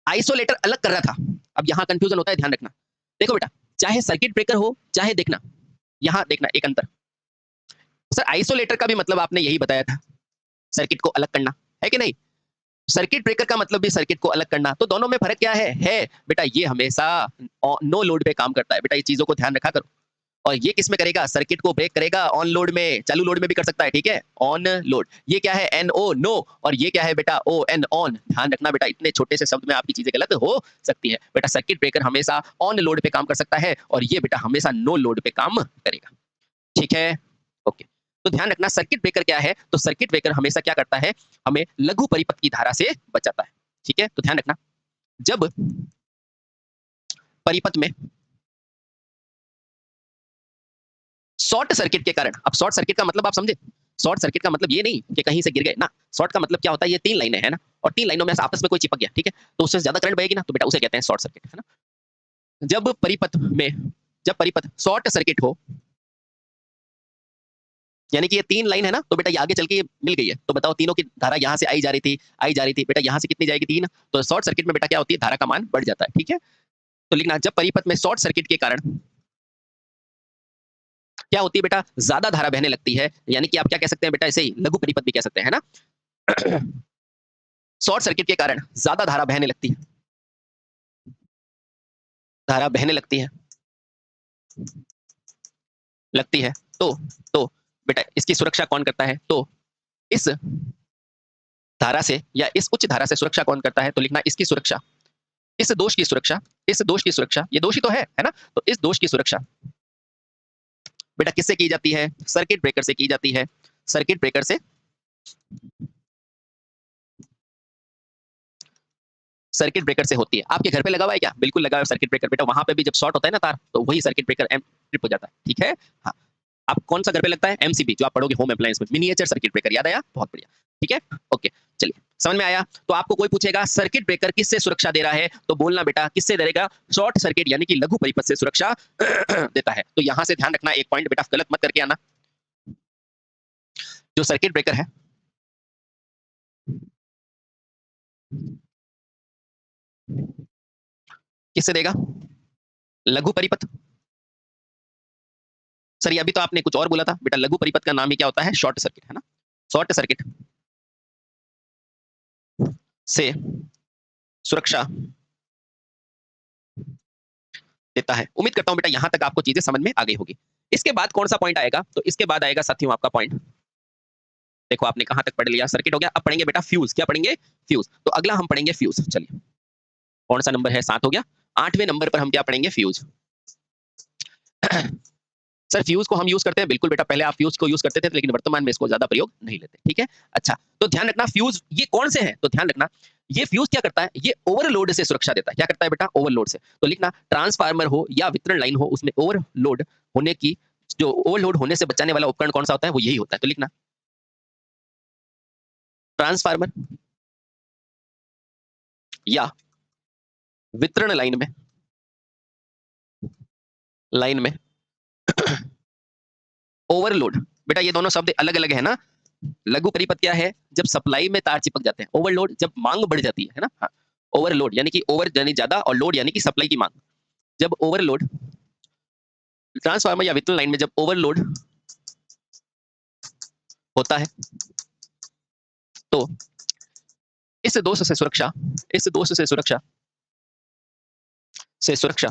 आइसोलेटर अलग कर रहा था। अब यहाँ कंफ्यूजन होता है, ध्यान रखना। देखो बेटा, चाहे सर्किट ब्रेकर हो, चाहे देखना, यहाँ देखना एक अंतर। सर आइसोलेटर का भी मतलब आपने यही बताया था, सर्किट को अलग करना, है कि नहीं। सर्किट ब्रेकर का मतलब भी सर्किट को अलग करना, तो दोनों में फर्क क्या है बेटा, ये हमेशा नो लोड पे काम करता है बेटा, ये चीजों को ध्यान रखा करो। और ये किस में करेगा, सर्किट को ब्रेक करेगा ऑन लोड में, चालू लोड में भी कर सकता है, ठीक है, ऑन लोड। ये क्या है, एन ओ नो, और ये क्या है बेटा, ओ एन ऑन। ध्यान रखना बेटा, इतने छोटे से शब्द में आपकी चीजें गलत हो सकती है बेटा। सर्किट ब्रेकर हमेशा ऑन लोड पे काम कर सकता है, और ये बेटा हमेशा नो लोड पे काम करेगा, ठीक है, ओके। तो ध्यान रखना सर्किट ब्रेकर क्या है, तो सर्किट ब्रेकर हमेशा क्या करता है, हमें लघु परिपथ की धारा से बचाता है, ठीक है। तो ध्यान रखना, जब परिपथ में शॉर्ट सर्किट के कारण, अब शॉर्ट सर्किट का मतलब आप समझे, शॉर्ट सर्किट का मतलब ये नहीं कि कहीं से गिर गए ना, शॉर्ट का मतलब क्या होता है, ये 3 लाइनें हैं ना, और 3 लाइनों में से आपस में कोई चिपक गया, ठीक है, तो उससे ज्यादा करंट बहेगी ना, तो बेटा उसे कहते हैं शॉर्ट सर्किट, है ना। जब परिपथ में, जब परिपथ शॉर्ट सर्किट हो, यानी कि ये 3 लाइन है ना, तो बेटा ये आगे चल के मिल गई है, तो बताओ तीनों की धारा यहाँ से आई जा रही थी बेटा, यहाँ से कितनी जाएगी, 3, तो शॉर्ट सर्किट में बेटा क्या होती है, धारा का मान बढ़ जाता है, ठीक है। तो लिखना, जब परिपथ में शॉर्ट सर्किट के कारण क्या होती है बेटा, ज्यादा धारा बहने लगती है, यानी कि आप क्या कह सकते हैं बेटा, इसे लघु परिपथ भी कह सकते हैं, है ना। शॉर्ट सर्किट के कारण ज्यादा धारा बहने लगती है, धारा बहने लगती है, लगती है, तो बेटा इसकी सुरक्षा कौन करता है? तो इस धारा से या इस उच्च धारा से सुरक्षा कौन करता है? तो लिखना इसकी सुरक्षा, इस दोष की सुरक्षा, इस दोष की सुरक्षा, ये दोष ही तो है ना? तो इस दोष की सुरक्षा बेटा किससे की जाती है? सर्किट ब्रेकर से की जाती है। सर्किट ब्रेकर से, सर्किट ब्रेकर से होती है। आपके घर पे लगा हुआ है क्या? बिल्कुल लगा हुआ है सर्किट ब्रेकर बेटा। वहां पे भी जब शॉर्ट होता है ना तार, तो वही सर्किट ब्रेकर एम ट्रिप हो जाता है। ठीक है? हाँ। आप कौन सा घर पे लगता है? एमसीबी, जो आप पढ़ोगे होम अप्लायंस में, मिनिएचर सर्किट ब्रेकर। याद आया? बहुत बढ़िया। ठीक है? ओके, चलिए समझ में आया? तो आपको कोई पूछेगा सर्किट ब्रेकर किससे सुरक्षा दे रहा है, तो बोलना बेटा किससे देगा? शॉर्ट सर्किट यानी कि लघु परिपथ से सुरक्षा देता है। तो यहां से ध्यान रखना एक पॉइंट बेटा, गलत मत करके आना। जो सर्किट ब्रेकर है किससे देगा? लघु परिपथ। सर ये अभी तो आपने कुछ और बोला था बेटा, लघु परिपथ का नाम ही क्या होता है? शॉर्ट सर्किट, है ना? शॉर्ट सर्किट से सुरक्षा देता है। उम्मीद करता हूं बेटा यहां तक आपको चीजें समझ में आ गई होगी। इसके बाद कौन सा पॉइंट आएगा? तो इसके बाद आएगा साथियों आपका पॉइंट, देखो आपने कहां तक पढ़ लिया, सर्किट हो गया। अब पढ़ेंगे बेटा फ्यूज। क्या पढ़ेंगे? फ्यूज। तो अगला हम पढ़ेंगे फ्यूज। चलिए कौन सा नंबर है? 7 हो गया। 8वें नंबर पर हम क्या पढ़ेंगे? फ्यूज। सर फ्यूज को हम यूज करते हैं, बिल्कुल बेटा। पहले आप फ्यूज को यूज करते थे, लेकिन वर्तमान में इसको ज्यादा प्रयोग नहीं लेते। ठीक है? अच्छा, तो ध्यान रखना फ्यूज ये कौन से हैं? तो ध्यान रखना ये फ्यूज क्या करता है? ये ओवरलोड से सुरक्षा देता है। क्या करता है बेटा? ओवरलोड से। तो लिखना ट्रांसफार्मर हो या वितरण लाइन हो, उसमें ओवरलोड होने की, जो ओवरलोड होने से बचाने वाला उपकरण कौन सा होता है? वो यही होता है। तो लिखना ट्रांसफार्मर या वितरण लाइन में ओवरलोड। बेटा ये दोनों शब्द अलग अलग है ना? लघु परिपथ क्या है? जब सप्लाई में तार चिपक जाते हैं। ओवरलोड जब मांग बढ़ जाती है ना? हाँ। ओवरलोड यानी कि ओवर यानी ज्यादा, और लोड यानी कि सप्लाई की मांग। जब ओवरलोड, ट्रांसफार्मर या वितरण लाइन में जब ओवरलोड होता है, तो इस दोष से सुरक्षा, इस दोष से सुरक्षा से सुरक्षा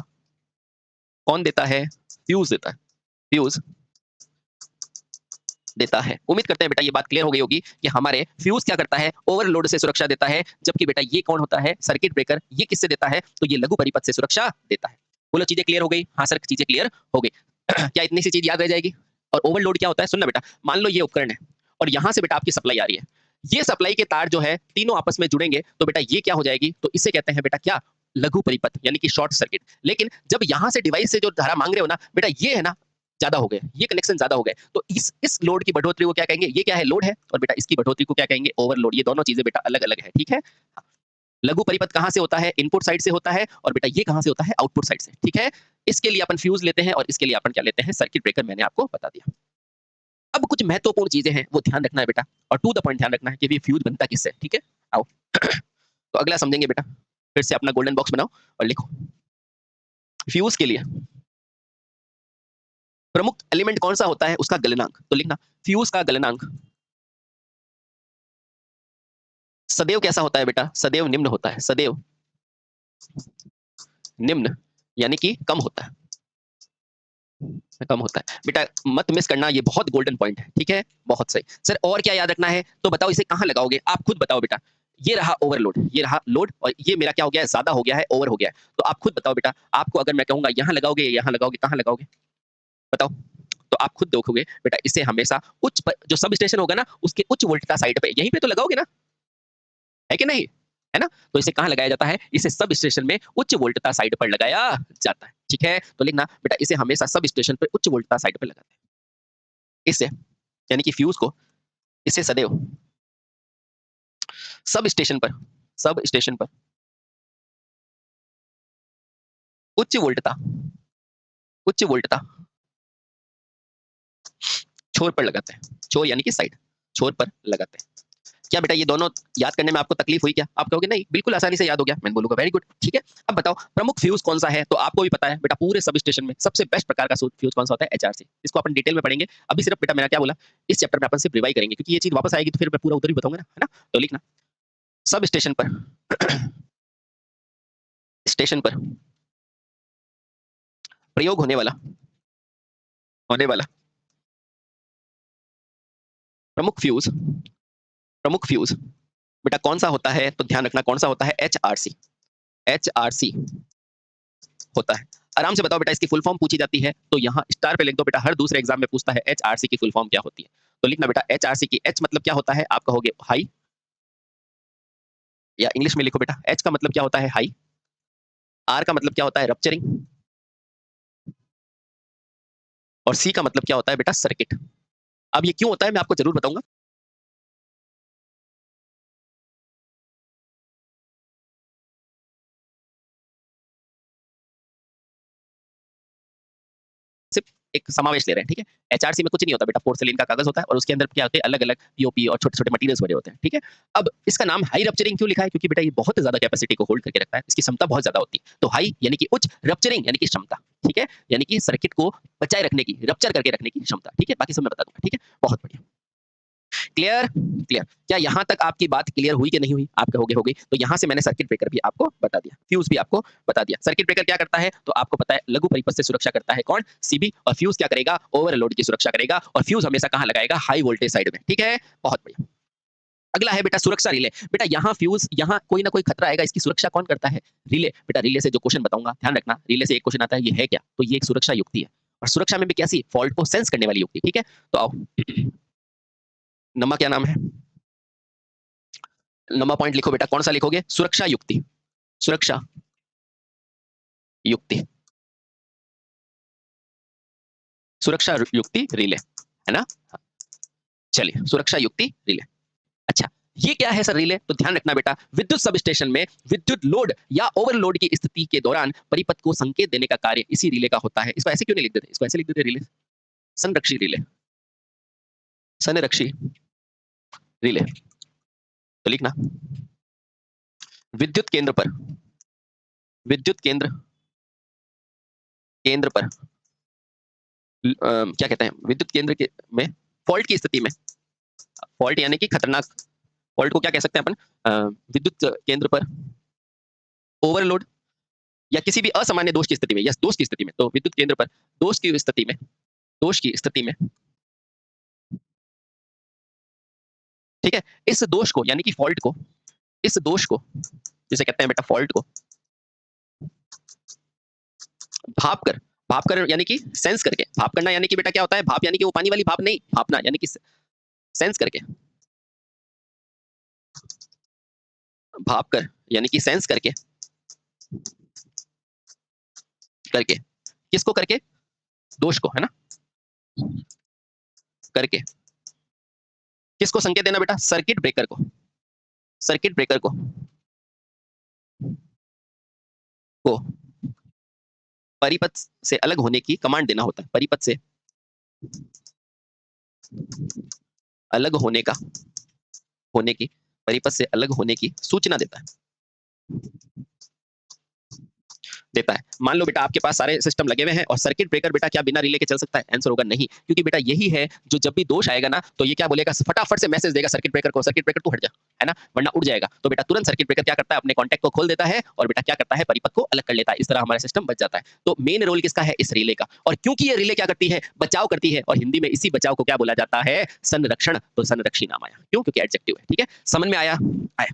कौन देता है? फ्यूज देता है। फ्यूज देता है। उम्मीद करते हैं बेटा ये बात क्लियर हो गई होगी कि हमारे फ्यूज क्या करता है? ओवरलोड से सुरक्षा देता है। जबकि बेटा ये कौन होता है? Circuit breaker. ये किससे देता है? तो ये लघु परिपथ से सुरक्षा देता है। बोलो चीजें क्लियर हो गई? हाँ सर चीजें क्लियर हो गई। क्या इतनी सी चीज याद रह जाएगी? और ओवरलोड क्या होता है? सुनना बेटा, मान लो ये उपकरण है और यहां से बेटा आपकी सप्लाई आ रही है। ये सप्लाई के तार जो है तीनों आपस में जुड़ेंगे, तो बेटा ये क्या हो जाएगी? तो इसे कहते हैं बेटा क्या? लघु परिपथ यानी कि शॉर्ट सर्किट। लेकिन जब यहां से डिवाइस से जो धारा मांग रहे हो ना बेटा, ये है ना ज्यादा हो गए, ये कनेक्शन ज्यादा हो गए, तो इस लोड की बढ़ोतरी को क्या कहेंगे? ये क्या है? लोड है। और बेटा इसकी बढ़ोतरी को क्या कहेंगे? ओवरलोड। ये दोनों चीजें बेटा अलग अलग है। ठीक है? लघु परिपथ कहां से होता है? इनपुट साइड से होता है। और बेटा ये कहां से होता है? आउटपुट साइड से। ठीक है? इसके लिए अपन फ्यूज लेते हैं और इसके लिए अपन क्या लेते हैं? Circuit breaker. मैंने आपको बता दिया। अब कुछ महत्वपूर्ण चीजें हैं वो ध्यान रखना है बेटा, और टू द पॉइंट ध्यान रखना है कि फ्यूज बनता किससे। ठीक है? आओ तो अगला समझेंगे बेटा। फिर से अपना गोल्डन बॉक्स बनाओ और लिखो फ्यूज के लिए प्रमुख एलिमेंट कौन सा होता है? उसका गलनांक। तो लिखना फ्यूज का गलनांक सदैव कैसा होता है बेटा? सदैव निम्न होता है। सदैव निम्न यानी कि कम होता है। कम होता है बेटा, मत मिस करना, ये बहुत गोल्डन पॉइंट है। ठीक है? बहुत सही सर। और क्या याद रखना है? तो बताओ इसे कहां लगाओगे? आप खुद बताओ बेटा। ये रहा ओवरलोड, ये रहा लोड, और ये मेरा क्या हो गया है? ज्यादा हो गया है, ओवर हो गया है। तो आप खुद बताओ बेटा, आपको अगर मैं कहूंगा यहां लगाओगे, यहां लगाओगे, कहां लगाओगे? बताओ। तो आप खुद देखोगे बेटा, इसे हमेशा जो सब स्टेशन होगा ना, उसके उच्च वोल्टता साइड पे, यहीं पे तो लगाओगे ना? है कि नहीं? है ना? तो इसे कहां लगाया जाता है? इसे सब स्टेशन में उच्च वोल्टता साइड पर लगाया जाता है। ठीक है? तो लिखना बेटा इसे हमेशा सब स्टेशन पर उच्च वोल्टता साइड पर लगाते हैं। इससे यानी कि फ्यूज को, इसे सदैव सब स्टेशन पर, सब स्टेशन पर उच्च वोल्टता, उच्च वोल्टता छोर पर लगाते हैं। छोर यानी कि साइड, छोर पर लगाते हैं। क्या बेटा ये दोनों याद करने में आपको तकलीफ हुई क्या? आप कहोगे नहीं, बिल्कुल आसानी से याद हो गया। मैं बोलूंगा वेरी गुड। ठीक है? अब बताओ प्रमुख फ्यूज कौन सा है? तो आपको भी पता है बेटा, पूरे सब स्टेशन में सबसे बेस्ट प्रकार का फ्यूज कौन सा होता है? एचआरसी। इसको अपन डिटेल में पढ़ेंगे। अभी सिर्फ बेटा मैंने क्या बोला, इस चैप्टर में अपन सिर्फ रिवाइज करेंगे, क्योंकि ये चीज वापस आएगी तो फिर मैं पूरा उधर ही बताऊंगा ना, है ना? तो लिखना सब स्टेशन पर स्टेशन पर प्रयोग होने वाला प्रमुख फ्यूज बेटा कौन सा होता है, तो ध्यान रखना कौन सा होता है, एचआरसी। एचआरसी होता है। आराम से बताओ बेटा, इसकी फुल फॉर्म पूछी जाती है तो यहाँ स्टार पे लिख दो बेटा, हर दूसरे एग्जाम में पूछता है एचआरसी की फुल फॉर्म क्या होती है। तो लिखना बेटा एचआरसी की, एच मतलब क्या होता है, आप कहोगे हाई, या इंग्लिश में लिखो बेटा, एच का मतलब क्या होता है हाई, आर का मतलब क्या होता है रप्चरिंग, और सी का मतलब क्या होता है बेटा सर्किट। अब ये क्यों होता है मैं आपको जरूर बताऊंगा। सिर्फ एक समावेश ले रहे हैं, ठीक है। एचआरसी में कुछ नहीं होता बेटा, पोर्सिलिन का कागज होता है और उसके अंदर क्या होते हैं, अलग अलग पीओपी और छोटे छोटे मटेरियल्स भरे होते हैं, ठीक है। अब इसका नाम हाई रप्चरिंग क्यों लिखा है, क्योंकि बेटा ये बहुत ज्यादा कैपेसिटी को होल्ड करके रखता है, इसकी क्षमता बहुत ज्यादा होती है। तो हाई यानी कि उच्च, रप्चरिंग यानी कि क्षमता, ठीक है, यानी कि सर्किट को बचाए रखने की, रप्चर करके रखने की क्षमता, ठीक है। बाकी सब मैं बता दूंगा, ठीक है। बहुत बढ़िया, क्लियर क्लियर। क्या यहाँ तक आपकी बात क्लियर हुई कि नहीं हुई, आप कहोगे हो गई। तो यहाँ से मैंने सर्किट ब्रेकर भी आपको बता दिया, फ्यूज भी आपको बता दिया। सर्किट ब्रेकर क्या करता है, तो आपको पता है लघु परिपथ से सुरक्षा करता है कौन, सीबी, और फ्यूज क्या करेगा, ओवरलोड की सुरक्षा करेगा, और फ्यूज हमेशा कहाँ लगाएगा, हाई वोल्टेज साइड में, ठीक है। बहुत बढ़िया। अगला है बेटा सुरक्षा रिले। बेटा यहाँ फ्यूज, यहाँ कोई ना कोई खतरा आएगा, इसकी सुरक्षा कौन करता है, रिले। बेटा रिले से जो क्वेश्चन बताऊंगा ध्यान रखना, रिले से एक क्वेश्चन आता है, ये है क्या, तो ये एक सुरक्षा युक्ति है, और सुरक्षा में भी कैसी, फॉल्ट को सेंस करने वाली युक्ति, ठीक है। तो आओ, नम्मा क्या नाम है, नंबर पॉइंट लिखो बेटा, कौन सा लिखोगे, सुरक्षा युक्ति, सुरक्षा युक्ति, सुरक्षा युक्ति रिले, है ना। चलिए, सुरक्षा युक्ति रिले। अच्छा, ये क्या है सर रिले, तो ध्यान रखना बेटा, विद्युत सब स्टेशन में विद्युत लोड या ओवरलोड की स्थिति के दौरान परिपथ को संकेत देने का कार्य इसी रिले का होता है। इसको ऐसे क्यों नहीं लिख देते, इसको ऐसे लिख देते रिले, संरक्षी रिले, संरक्षी रिले। तो लिखना, विद्युत केंद्र पर, विद्युत केंद्र, केंद्र पर क्या कहते हैं, विद्युत केंद्र के में फॉल्ट की स्थिति में, फॉल्ट यानी कि खतरनाक, फॉल्ट को क्या कह सकते हैं अपन, विद्युत केंद्र पर ओवरलोड या किसी भी असामान्य दोष की स्थिति में, या दोष की स्थिति में, तो विद्युत केंद्र पर दोष की स्थिति में, दोष की स्थिति में, ठीक है। इस दोष को यानी कि फॉल्ट को, इस दोष को जिसे कहते हैं बेटा फॉल्ट को, भाप कर, भाप कर यानी कि सेंस करके, भाप करना यानी कि बेटा क्या होता है, भाप यानी कि वो पानी वाली भाप नहीं, भापना यानी कि सेंस करके, भाप कर यानी कि सेंस करके, करके किसको करके, दोष को, है ना, करके किसको संकेत देना बेटा, सर्किट ब्रेकर को, सर्किट ब्रेकर को परिपथ से अलग होने की कमांड देना होता है, परिपथ से अलग होने का, होने की, परिपथ से अलग होने की सूचना देता है, देता है। मान लो बेटा आपके पास सारे सिस्टम लगे हुए हैं और सर्किट ब्रेकर बेटा क्या बिना रिले के चल सकता है, आंसर होगा नहीं, क्योंकि बेटा यही है जो जब भी दोष आएगा ना तो ये क्या बोलेगा, फटाफट से मैसेज देगा सर्किट ब्रेकर को, सर्किट ब्रेकर तू हट जा, है ना, वरना उड़ जाएगा। तो बेटा तुरंत सर्किट ब्रेकर क्या करता है, अपने कॉन्टैक्ट को खोल देता है और बेटा क्या करता है, परिपथ को अलग कर लेता है, इस तरह हमारा सिस्टम बच जाता है। तो मेन रोल किसका है, इस रिले का, और क्योंकि ये रिले क्या करती है, बचाव करती है, और हिंदी में इसी बचाव को क्या बोला जाता है, संरक्षण। तो संरक्षी नाम आया, क्यों, क्योंकि एडजेक्टिव है, ठीक है। समझ में आया, आया,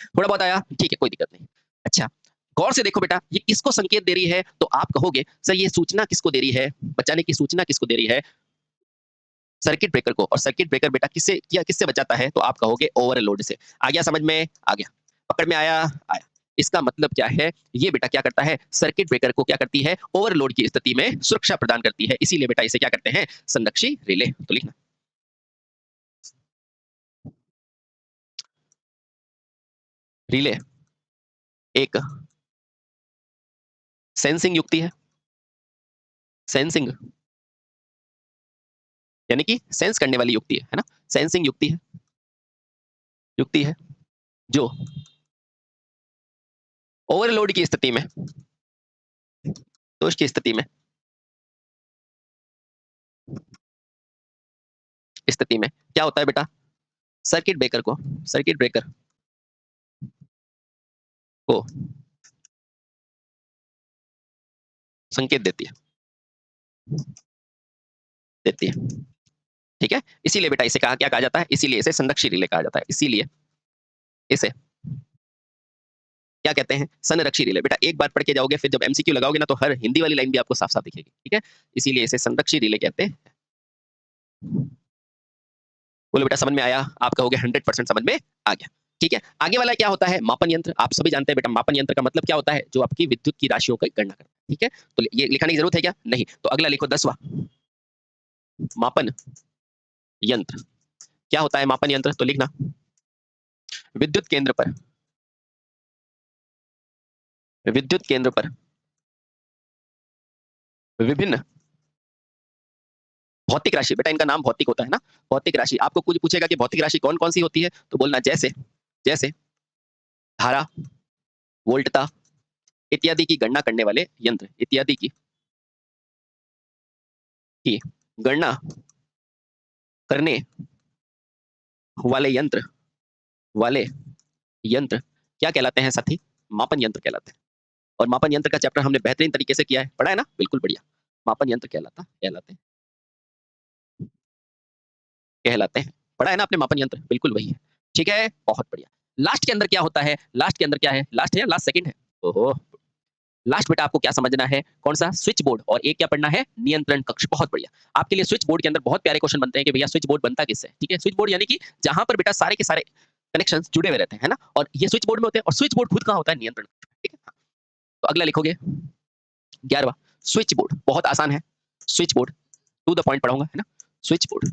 थोड़ा बहुत आया, ठीक है, कोई दिक्कत नहीं। अच्छा, गौर से देखो बेटा, ये किसको संकेत दे रही है, तो आप कहोगे सर ये सूचना किसको दे रही है, बचाने की सूचना किसको दे रही है, सर्किट ब्रेकर को। और सर्किट ब्रेकर बेटा किससे किया, किससे बचाता है, तो आप कहोगे ओवरलोड से। आ गया समझ में, आ गया, पकड़ में आया, आया। इसका मतलब क्या है, ये बेटा क्या करता है, सर्किट ब्रेकर को क्या करती है, ओवरलोड की स्थिति में सुरक्षा प्रदान करती है, इसीलिए बेटा इसे क्या करते हैं, संरक्षी रिले। तो लिखना, रिले एक सेंसिंग युक्ति है, सेंसिंग यानी कि सेंस करने वाली युक्ति है ना, सेंसिंग युक्ति है, युक्ति है जो ओवरलोड की स्थिति में, दोष की स्थिति में, स्थिति में क्या होता है बेटा, सर्किट ब्रेकर को, सर्किट ब्रेकर को संकेत देती है, देती है। ठीक है, इसीलिए बेटा इसे क्या कहा जाता है, इसीलिए इसे संरक्षी रिले कहा जाता है, इसीलिए इसे क्या कहते हैं, संरक्षी रिले। बेटा एक बार पढ़ के जाओगे, फिर जब एमसीक्यू लगाओगे ना तो हर हिंदी वाली लाइन भी आपको साफ साफ दिखेगी। ठीक है, इसीलिए इसे संरक्षी रिले कहते हैं। बोलो बेटा समझ में आया? आप कहोगे 100% समझ में आ गया। ठीक है, आगे वाला क्या होता है, मापन यंत्र। आप सभी जानते हैं बेटा मापन यंत्र का मतलब क्या होता है, जो आपकी विद्युत की राशियों की गणना करता है। ठीक है, तो ये लिखाने की जरूरत है क्या? नहीं। तो अगला लिखो 10वां, मापन यंत्र। क्या होता है मापन यंत्र? तो लिखना, विद्युत केंद्र पर, विद्युत केंद्र पर विभिन्न भौतिक राशि। बेटा इनका नाम भौतिक होता है ना, भौतिक राशि। आपको कुछ पूछेगा कि भौतिक राशि कौन कौन सी होती है, तो बोलना जैसे, जैसे धारा, वोल्टता इत्यादि की गणना करने वाले यंत्र, इत्यादि की गणना करने वाले यंत्र, वाले यंत्र क्या कहलाते हैं साथी? मापन यंत्र कहलाते हैं। और मापन यंत्र का चैप्टर हमने बेहतरीन तरीके से किया है, पढ़ा है ना, बिल्कुल बढ़िया। मापन यंत्र कहलाते कहलाते हैं, पढ़ा है ना आपने मापन यंत्र, बिल्कुल वही है। ठीक है, बहुत बढ़िया। लास्ट के अंदर क्या होता है, लास्ट के अंदर क्या है, लास्ट है या लास्ट सेकंड है? ओहो, लास्ट बेटा आपको क्या समझना है, कौन सा? Switch board. और एक क्या पढ़ना है, नियंत्रण कक्ष। बहुत बढ़िया। आपके लिए स्विच बोर्ड के अंदर बहुत प्यारे क्वेश्चन बनते हैं कि भैया स्विच बोर्ड बनता किससे? ठीक है, स्विच बोर्ड यानी कि जहां पर बेटा सारे के सारे कनेक्शन जुड़े हुए रहते हैं, है ना, और ये स्विच बोर्ड में होते हैं, और स्विच बोर्ड खुद कहाँ होता है, नियंत्रण। ठीक है, तो अगला लिखोगे 11वां, स्विच बोर्ड। बहुत आसान है, switch board to the point पढ़ाऊंगा, है ना। स्विच बोर्ड,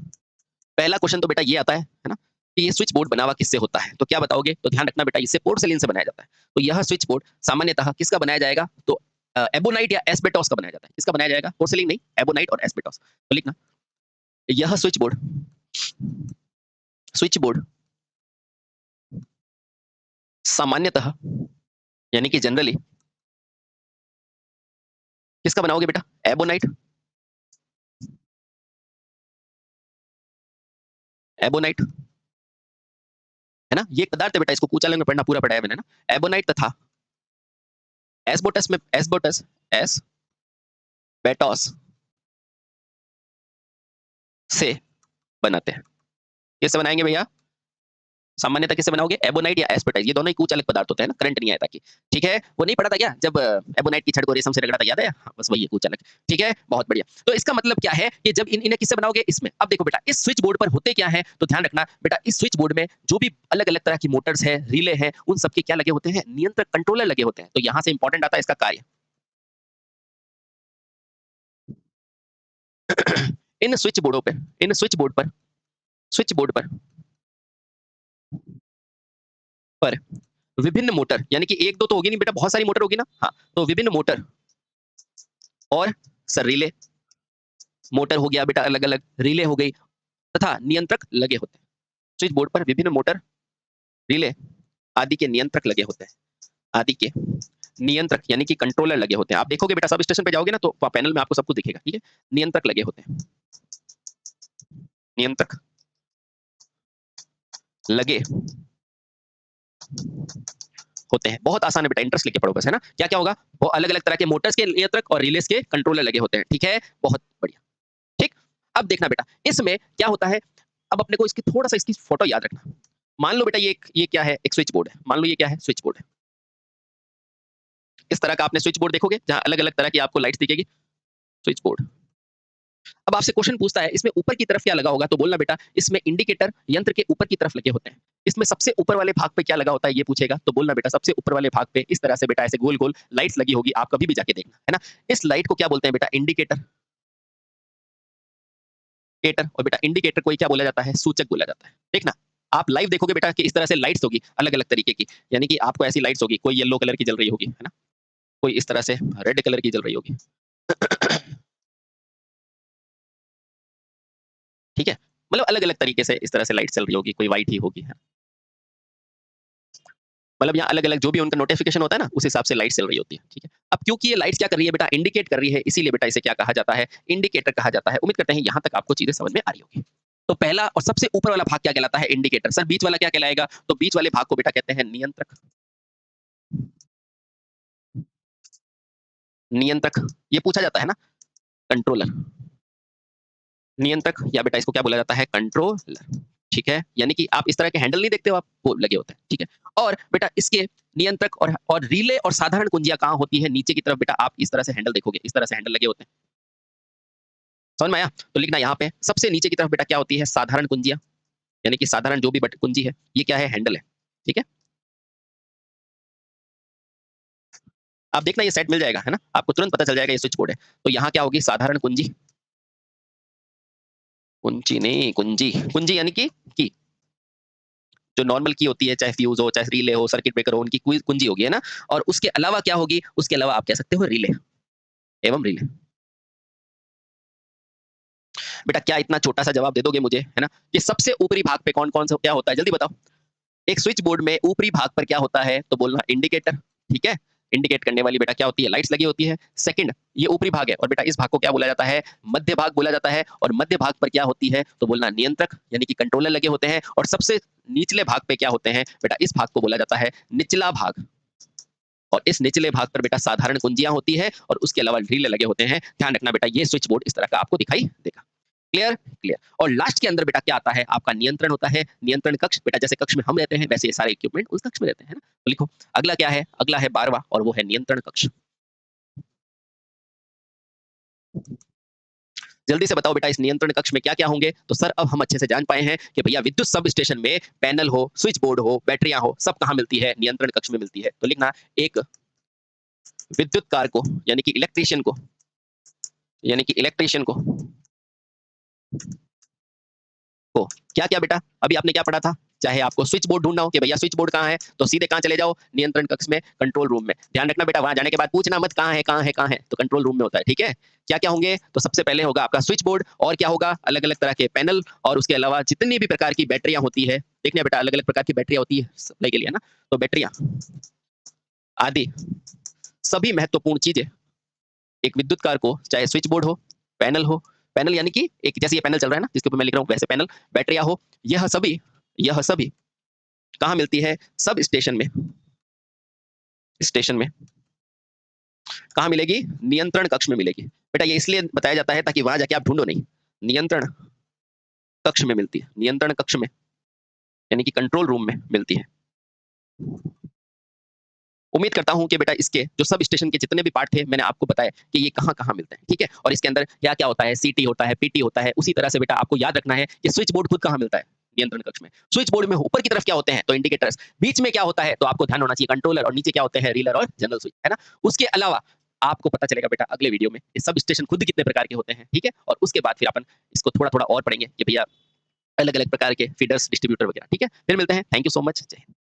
पहला क्वेश्चन तो बेटा ये आता है ना, कि ये स्विच बोर्ड बना हुआ किससे होता है? तो क्या बताओगे? तो ध्यान रखना बेटा, इससे पोर्टसेलिन से बनाया जाता है। तो यह स्विच बोर्ड सामान्यतः किसका बनाया जाएगा? तो एबोनाइट या एस्बेटॉस का बनाया जाता है। किसका बनाया जाएगा? पोर्टसेलिन नहीं, एबोनाइट और एस्बेटॉस। तो लिखना, यह स्विच बोर्ड, स्विच बोर्ड सामान्यतः यानी कि जनरली किसका बनाओगे बेटा? एबोनाइट, एबोनाइट, है ना, ये एक पदार्थ है बेटा, इसको कूचालन में पढ़ना, पूरा पढ़ा है मैंने ना। एबोनाइट तथा एस्बोटस में, एस्बोटस, एस्बेटॉस से बनाते हैं। किससे बनाएंगे भैया? सामान्यतः किससे बनाओगे? एबोनाइट या एस्पेटाइट, ये दोनों ही कुचालक पदार्थ होते हैं ना, करंट नहीं आया ताकि। ठीक है, वो नहीं पढ़ा था क्या जब एबोनाइट की छड़ को रेशम से रगड़ा था, याद है? हाँ, बस वही है कुचालक। ठीक है, बहुत बढ़िया। तो इसका मतलब क्या है कि जब इन्हें किससे बनाओगे? इसमें। अब देखो बेटा, इस स्विच बोर्ड पर होते क्या है, तो ध्यान रखना बेटा, इस स्विच बोर्ड में जो भी अलग अलग तरह की मोटर्स है, रिले हैं, उन सबके क्या लगे होते हैं? नियंत्रक, कंट्रोलर लगे होते हैं। तो यहां से इंपॉर्टेंट आता है इसका कार्य। इन स्विच बोर्डों पर, इन स्विच बोर्ड पर, स्विच बोर्ड पर विभिन्न मोटर, यानी कि एक दो तो होगी नहीं बेटा, बहुत सारी मोटर होगी ना, हाँ, तो विभिन्न मोटर और सर रिले, मोटर हो गया बेटा अलग अलग, रिले हो गई, तथा नियंत्रक लगे होते हैं। स्विच बोर्ड पर विभिन्न मोटर, रिले आदि के नियंत्रक लगे होते हैं, आदि के नियंत्रक यानी कि कंट्रोलर लगे होते हैं। आप देखोगे बेटा, सब स्टेशन पे जाओगे ना तो पैनल में आपको सब कुछ दिखेगा। ठीक है, नियंत्रक लगे होते हैं, नियंत्रक लगे होते हैं। बहुत आसान है बेटा, इंटरेस्ट लेके पढ़ो बस, है ना। क्या क्या होगा? वो अलग अलग तरह के मोटर्स के नियंत्रक और रिलेस के कंट्रोलर लगे होते हैं। ठीक है, बहुत बढ़िया। ठीक, अब देखना बेटा, इसमें क्या होता है, अब अपने को इसकी थोड़ा सा इसकी फोटो याद रखना। मान लो बेटा ये क्या है, एक स्विच बोर्ड है, मान लो ये क्या है, स्विच बोर्ड है। इस तरह का आपने स्विच बोर्ड देखोगे जहां अलग अलग तरह की आपको लाइट्स दिखेगी, स्विच बोर्ड। अब आपसे क्वेश्चन पूछता है इसमें ऊपर की तरफ क्या लगा होगा, तो बोलना बेटा इसमें इंडिकेटर यंत्र के ऊपर की तरफ लगे होते हैं। इसमें सबसे ऊपर वाले भाग पे क्या लगा होता है, ये पूछेगा, तो बोलना बेटा सबसे ऊपर वाले भाग पे इस तरह से बेटा ऐसे गोल गोल लाइट्स लगी होगी, आप कभी भी जाके देखना, है ना। इस लाइट को क्या बोलते हैं बेटा? Indicator, indicator. और बेटा इंडिकेटर को क्या बोला जाता है? सूचक बोला जाता है। देखना, आप लाइव देखोगे बेटा कि इस तरह से लाइट्स होगी अलग अलग तरीके की, यानी कि आपको ऐसी लाइट्स होगी, कोई येलो कलर की जल रही होगी, है ना, कोई इस तरह से रेड कलर की जल रही होगी। ठीक है, मतलब अलग अलग तरीके से इस तरह से लाइट चल रही होगी, कोई व्हाइट ही होगी, है। मतलब यहाँ अलग अलग जो भी उनका नोटिफिकेशन होता है ना, उस हिसाब से लाइट चल रही होती है। ठीक है, अब क्योंकि ये लाइट्स क्या कर रही है बेटा? इंडिकेट कर रही है, इसीलिए बेटा इसे क्या कहा जाता है? इंडिकेटर कहा जाता है। उम्मीद करते हैं यहाँ तक आपको चीजें समझ में आ रही होगी। तो पहला और सबसे ऊपर वाला भाग क्या कहलाता है? इंडिकेटर। सर बीच वाला क्या कहलाएगा? तो बीच वाले भाग को बेटा कहते हैं नियंत्रक, नियंत्रक, ये पूछा जाता है ना, कंट्रोलर। नियंत्रक या बेटा इसको क्या बोला जाता है, कंट्रोलर। ठीक है, यानी कि आप इस तरह के हैंडल नहीं देखते हो, आप वो लगे होते हैं। ठीक है, और बेटा इसके नियंत्रक और रिले और साधारण कुंजियां कहाँ होती है, नीचे की तरफ बेटा आप इस तरह से हैंडल देखोगे, इस तरह से हैंडल लगे होते हैं। समझ में आया? तो लिखना यहाँ पे सबसे नीचे की तरफ बेटा क्या होती है, साधारण कुंजियां, यानी कि साधारण जो भी कुंजी है, ये क्या है, हैंडल है। ठीक है, आप देखना ये सेट मिल जाएगा, है ना, आपको तुरंत पता चल जाएगा ये स्विच बोर्ड है। तो यहाँ क्या होगी, साधारण कुंजी, कुंजी नहीं कुंजी, कुंजी यानी कि जो नॉर्मल की होती है, चाहे फ्यूज हो, चाहे रिले हो, सर्किट ब्रेकर हो, उनकी कुंजी होगी, है ना। और उसके अलावा क्या होगी, उसके अलावा आप कह सकते हो रिले एवं रिले। बेटा क्या इतना छोटा सा जवाब दे दोगे मुझे, है ना, कि सबसे ऊपरी भाग पे कौन कौन सा क्या होता है, जल्दी बताओ। एक स्विच बोर्ड में ऊपरी भाग पर क्या होता है, तो बोलना इंडिकेटर। ठीक है, इंडिकेट करने वाली बेटा क्या होती है, लाइट्स लगी होती है। सेकंड, ये ऊपरी भाग है और बेटा इस भाग को क्या बोला जाता है, मध्य भाग बोला जाता है। और मध्य भाग पर क्या होती है, तो बोलना नियंत्रक यानी कि कंट्रोलर लगे होते हैं। और सबसे निचले भाग पे क्या होते हैं बेटा, इस भाग को बोला जाता है निचला भाग। और इस निचले भाग पर बेटा साधारण कुंजियां होती है और उसके अलावा रीले लगे होते हैं। ध्यान रखना बेटा, ये स्विच बोर्ड इस तरह का आपको दिखाई देगा। Clear clear. और लास्ट के अंदर बेटा क्या आता है, आपका नियंत्रण होता है, नियंत्रण कक्ष। बेटा जैसे कक्ष में हम रहते हैं वैसे ये सारे इक्विपमेंट उस कक्ष में रहते हैं ना। तो लिखो अगला क्या है, अगला है 12वां और वो है नियंत्रण कक्ष। जल्दी से बताओ बेटा इस नियंत्रण कक्ष में क्या क्या होंगे। तो सर अब हम अच्छे से जान पाए हैं कि भैया विद्युत सब स्टेशन में पैनल हो, स्विच बोर्ड हो, बैटरियां हो, सब कहाँ मिलती है, नियंत्रण कक्ष में मिलती है। तो लिखना एक विद्युत कार को यानी कि इलेक्ट्रीशियन को, यानी कि इलेक्ट्रीशियन को क्या क्या बेटा, अभी आपने क्या पढ़ा था, चाहे आपको स्विच बोर्ड ढूंढना हो कि भैया स्विच बोर्ड कहाँ है, तो सीधे कहाँ चले जाओ, नियंत्रण कक्ष में, कंट्रोल रूम में। ध्यान रखना बेटा, वहां जाने के बाद पूछना मत कहाँ है कहाँ है कहाँ है, तो कंट्रोल रूम में होता है। ठीक है, क्या क्या होंगे, तो सबसे पहले होगा आपका स्विच बोर्ड, और क्या होगा, अलग अलग तरह के पैनल, और उसके अलावा जितनी भी प्रकार की बैटरियां होती है, देखने बेटा अलग अलग प्रकार की बैटरियां होती है सप्लाई के लिए ना, तो बैटरियां आदि सभी महत्वपूर्ण चीजें एक विद्युत कार को, चाहे स्विच बोर्ड हो, पैनल हो, पैनल यानी कि एक जैसे ये पैनल चल रहा है ना जिसके ऊपर मैं लिख रहा हूँ वैसे पैनल, बैटरियां हो, यह सभी कहाँ मिलती है, सब स्टेशन में, स्टेशन में कहाँ मिलेगी, नियंत्रण कक्ष में मिलेगी। बेटा ये इसलिए बताया जाता है ताकि वहां जाके आप ढूंढो नहीं, नियंत्रण कक्ष में मिलती है, नियंत्रण कक्ष में यानी कि कंट्रोल रूम में मिलती है। उम्मीद करता हूं कि बेटा इसके जो सब स्टेशन के जितने भी पार्ट थे मैंने आपको बताया कि ये कहाँ कहाँ मिलते हैं। ठीक है, और इसके अंदर क्या क्या होता है, सीटी होता है, पीटी होता है। उसी तरह से बेटा आपको याद रखना है कि स्विच बोर्ड खुद कहाँ मिलता है, नियंत्रण कक्ष में। स्विच बोर्ड में ऊपर की तरफ क्या होते हैं, तो इंडिकेटर्स, बीच में क्या होता है, तो आपको ध्यान होना चाहिए कंट्रोलर, और नीचे क्या होते हैं, रीलर और जनरल स्विच, है ना। उसके अलावा आपको पता चलेगा बेटा अगले वीडियो में ये सब स्टेशन खुद कितने प्रकार के होते हैं। ठीक है, और उसके बाद फिर अपन इसको थोड़ा थोड़ा और पढ़ेंगे कि भैया अलग अलग प्रकार के फीडर्स, डिस्ट्रीब्यूटर वगैरह। ठीक है, फिर मिलते हैं, थैंक यू सो मच, जय हिंद।